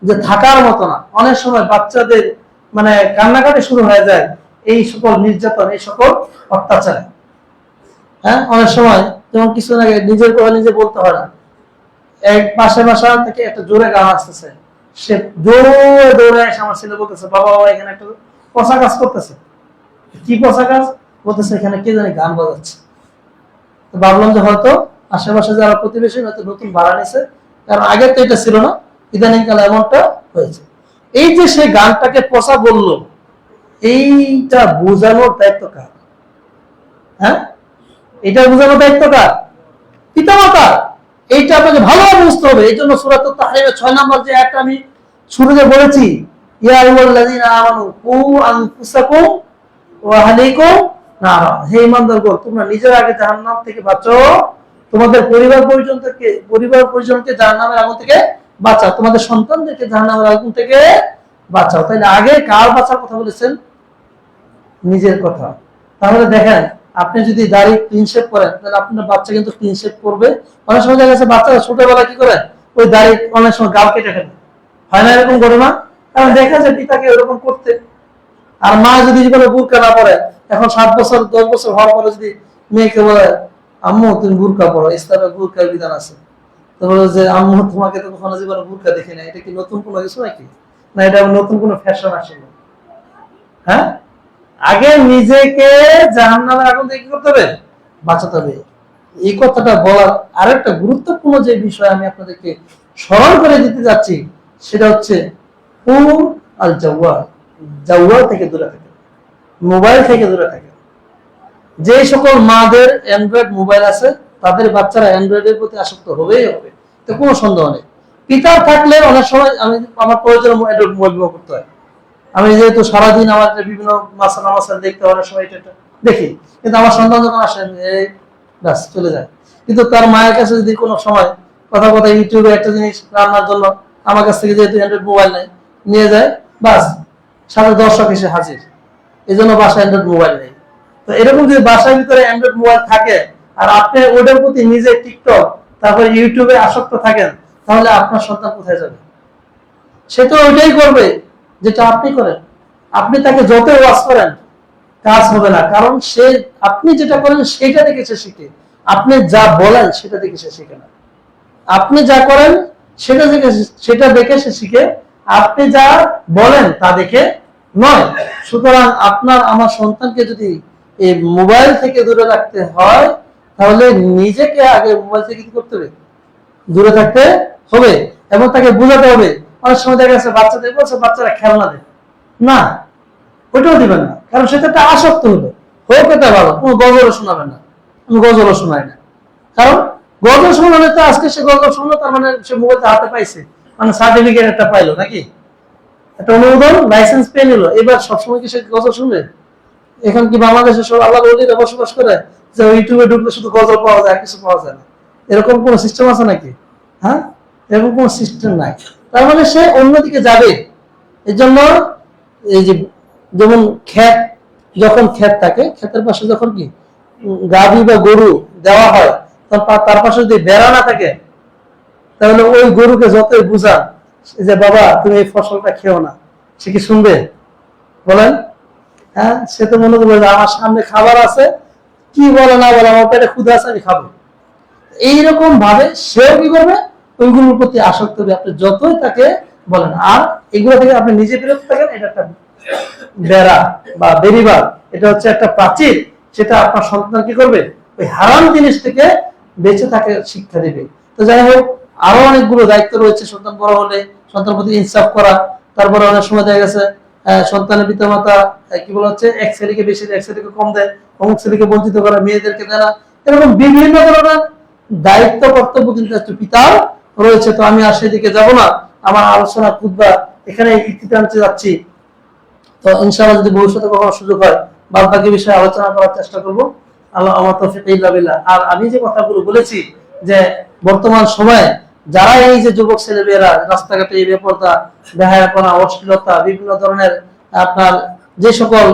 S1: যে থাকার মতো না। অনেক সময় বাচ্চাদের মানে কান্নাকাটি শুরু হয়ে যায় এই সকল নির্যাতন, এই সকল অত্যাচারে। হ্যাঁ, অনেক সময় যেমন কিছুদিন আগে নিজের কথা নিজে বলতে হয় না, এক পাশের বাসা থেকে একটা জোরে গান আসতেছে, সে দৌড়ে দৌড়ে এসে আমার ছেলে বলতেছে, বাবা বাবা এখানে একটা পচা কাজ করতেছে। কি পচা কাজ? বলতেছে এখানে কে জানি গান বাজাচ্ছে। তো ভাবলাম যে হয়তো আশেপাশে যারা প্রতিবেশী হয়তো নতুন ভাড়া নিছে, কারণ আগে তো এটা ছিল না, ইদানিং কালে এমনটা হয়েছে। এই যে সে গানটাকে পচা বললো, এইটা বোঝানোর দায়িত্ব কার? হ্যাঁ, এটা বোঝানোর দায়িত্ব কার? পিতামাতা। এইটা আপনাকে ভালোভাবে বুঝতে হবে। এই জন্য সূরা তাহরিমের 6 নম্বর যে একটা আমি শুরুতে বলেছি, ইয়া আইয়ুহাল্লাযীনা আমানু কু আনফুসাকুম ওয়া আহলিকুম নারা, হে ঈমানদারগণ তোমরা নিজের আগে জাহান্নাম থেকে বাঁচো, তোমাদের পরিবার পরিজনকে জাহান্নামের আগুন থেকে বাঁচাও, তোমাদের সন্তানদেরকে জাহান্নামের আগুন থেকে বাঁচাও। তাইলে আগে কার বাঁচার কথা বলেছেন? নিজের কথা। তাহলে দেখেন, আপনি যদি দাড়ি ক্লিন শেভ করেন তাহলে আপনার বাচ্চা কিন্তু ক্লিন শেভ করবে। অনেক সময় দেখা যাচ্ছে বাচ্চারা ছোটবেলা কি করে, ওই দাড়ি অনেক সময় গাল কেটে ফেলে, হয় না এরকম ঘটনা? কারণ দেখা যায় পিতাকে এরকম করতে। আর মা যদি জীবনে বুরকা না পরে, এখন 7 বছর 10 বছর হওয়ার পরে যদি মেয়েকে বলে আম্মু তুমি বুরকা পরো, ইসলামে বুরকার বিধান আছে, তো বলে যে আম্মু তোমাকে তো কখনো জীবনে বুরকা দেখি না, এটা কি নতুন কোনো কিছু নাকি? না এটা নতুন কোনো ফ্যাশন আসলে? হ্যাঁ, আগে নিজেকে জাহান্নামের আগুন থেকে কি করতে হবে? বাঁচাতে হবে। এই কথাটা বলার আরেকটা গুরুত্বপূর্ণ যে বিষয় আমি আপনাদেরকে স্মরণ করে দিতে যাচ্ছি, সেটা হচ্ছে জাওয়াল থেকে দূরে থাকে, মোবাইল থেকে দূরে থাকে। যে সকল মাদের অ্যান্ড্রয়েড মোবাইল আছে তাদের বাচ্চারা অ্যান্ড্রয়েডের প্রতি আসক্ত হবেই হবে, তো কোনো সন্দেহ নেই। পিতা থাকলে অনেক সময় আমি আমার প্রয়োজন অ্যান্ড্রয়েড মোবাইল ব্যবহার করতে হয়। আমি যেহেতু সারাদিন আমার বিভিন্ন মাসালা মাসাল দেখতে অনেক সময় এটা দেখি, কিন্তু আমার সন্তান যখন আসে ব্যাস চলে যায়। কিন্তু তার মায়ের কাছে যদি কোনো সময় কথা কথা ইউটিউবে একটা জিনিস রান্নার জন্য আমার কাছ থেকে যেহেতু অ্যান্ড্রয়েড মোবাইল নেই নিয়ে যায়, বাস সাথে দর্শক এসে হাজির। এই জন্য বাসায় অ্যান্ড্রয়েড মোবাইল নেই। তো এরকম যদি বাসার ভিতরে অ্যান্ড্রয়েড মোবাইল থাকে আর আপনি ওটার প্রতি নিজে টিকটক তারপরে ইউটিউবে আসক্ত থাকেন, তাহলে আপনার সন্তান কোথায় যাবে? সে তো ওইটাই করবে যেটা আপনি করেন। আপনি তাকে যত ওয়াজ করেন কাজ হবে না, কারণ সে আপনি যেটা করেন সেটা দেখে সে শিখে। আপনি যা বলেন সেটা দেখে সে শিখে না। আপনি যা করেন সেটা দেখে সে শিখে, আপনি যা বলেন তা দেখে নয়। সুতরাং আপনার আমার সন্তানকে যদি এই মোবাইল থেকে দূরে রাখতে হয়, তাহলে নিজেকে আগে মোবাইল থেকে কি করতে হবে? দূরে থাকতে হবে এবং তাকে বোঝাতে হবে। অনেক সময় দেখা যাচ্ছে বাচ্চাদের বলছে বাচ্চারা খেলনা দেয় না, ওইটাও দিবেন না, কারণ সেটা একটা আসক্ত হলো। হোক এটা ভালো, কোনো গজলও শোনাবেন না। আমি গজলও শোনাই না, কারণ গজল শোনালে তো আজকে সে গজল শুনলো, তার মানে সে মোবাইলটা হাতে পাইছে, মানে সার্টিফিকেট একটা পাইলো নাকি, একটা অনুমোদন লাইসেন্স পেয়ে নিল। এবার সবসময় কি সে গজল শুনবে? এখন কি বাংলাদেশে সব আল্লাহ বলিরা বসবাস করে যে ইউটিউবে ঢুকলে শুধু গজল পাওয়া যায়, কিছু পাওয়া যায় না? এরকম কোন সিস্টেম আছে নাকি? হ্যাঁ, এরকম কোন সিস্টেম নাই। তার মানে সে অন্যদিকে যাবে। এই জন্য এই যে যেমন ক্ষেত, যখন ক্ষেত থাকে, ক্ষেতের পাশে যখন কি গাভী বা গরু দেওয়া হয়, তার পাশে যদি বেড়া না থাকে, তাহলে ওই গরুকে যতই বুঝান যে বাবা তুমি এই ফসলটা খেও না, সে কি শুনবে? বলেন? হ্যাঁ, সে তো মনে করবে যে আমার সামনে খাবার আছে, কি বলে না বলে আমার পেটে ক্ষুধা আছে, আমি খাবো। এইরকম ভাবে সেও কি করবে? ওইগুলোর প্রতি আসক্ত হবে, আপনি যতই তাকে বলেন। আর এগুলো থেকে আপনি নিজে বিরত থাকেন, এটা একটা বেড়া বা বেরিবার, এটা হচ্ছে একটা প্রাচীর, সেটা আপনার সন্তান কি করবে? ওই হারাম জিনিস থেকে বেঁচে তাকে শিক্ষা দিবে। তো যাই হোক, আরো অনেকগুলো দায়িত্ব রয়েছে সন্তান বড় হলে, সন্তান প্রতি ইনসাফ করা। তারপরে অনেক সময় দেখা গেছে সন্তানের পিতামাতা কি বলা হচ্ছে, এক ছেলেকে বেশি দেয়, এক ছেলেকে কম দেয়, অমুক ছেলেকে বঞ্চিত করা, মেয়েদেরকে দেয় না, এরকম বিভিন্ন ধরনের দায়িত্ব কর্তব্য কিন্তু একটা পিতার রয়েছে। তো আমি আর সেদিকে যাব না, আমার আলোচনা খুতবা এখানে ইতি টানতে যাচ্ছি। তো ইনশাআল্লাহ যদি ভবিষ্যতে কখনো সুযোগ হয় বাদ বাকি বিষয়ে আলোচনা করার চেষ্টা করব। আল্লাহ আমার তৌফিক ইল্লা বিল্লাহ। আর আমি যে কথাগুলো বলেছি যে বর্তমান সময়ে যারা এই যে যুবক ছেলেমেয়েরা রাস্তাঘাটে এই বেপরদা, বেহায়াপনা, অশ্লীলতা, বিভিন্ন ধরনের আপনার যে সকল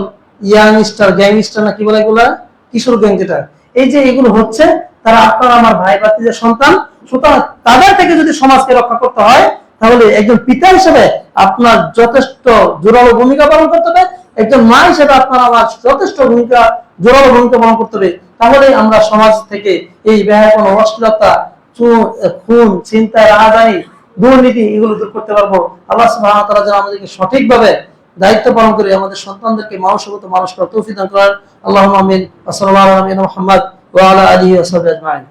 S1: ইয়াংস্টার, গ্যাংস্টার না কি বলে এগুলা, কিশোর গ্যাং, যেটা এই যে এগুলো হচ্ছে, তারা আপনার আমার ভাই ভাতিজার সন্তান। সুতরাং তাদের থেকে যদি সমাজকে রক্ষা করতে হয়, তাহলে একজন পিতা হিসেবে আপনার যথেষ্ট জোরালো ভূমিকা পালন করতে হবে, একজন মা হিসেবে আপনার আমার যথেষ্ট জোরালো ভূমিকা পালন করতে হবে। তাহলে আমরা সমাজ থেকে এই বেহায়াপনা, অশ্লীলতা, খুন, ছিনতাই, রাহাজানি, দুর্নীতি এগুলো দূর করতে পারবো। আল্লাহ সুবহানাহু ওয়া তাআলা যেন আমাদেরকে সঠিকভাবে দায়িত্ব পালন করে আমাদের সন্তানদেরকে মানুষগত মানুষ করার তৌফিক দান করেন। আল্লাহুম্মা আমিন। সাল্লাল্লাহু আলা মুহাম্মদ ওয়া আলা আলিহি ওয়া সাহবিহি আজমাইন।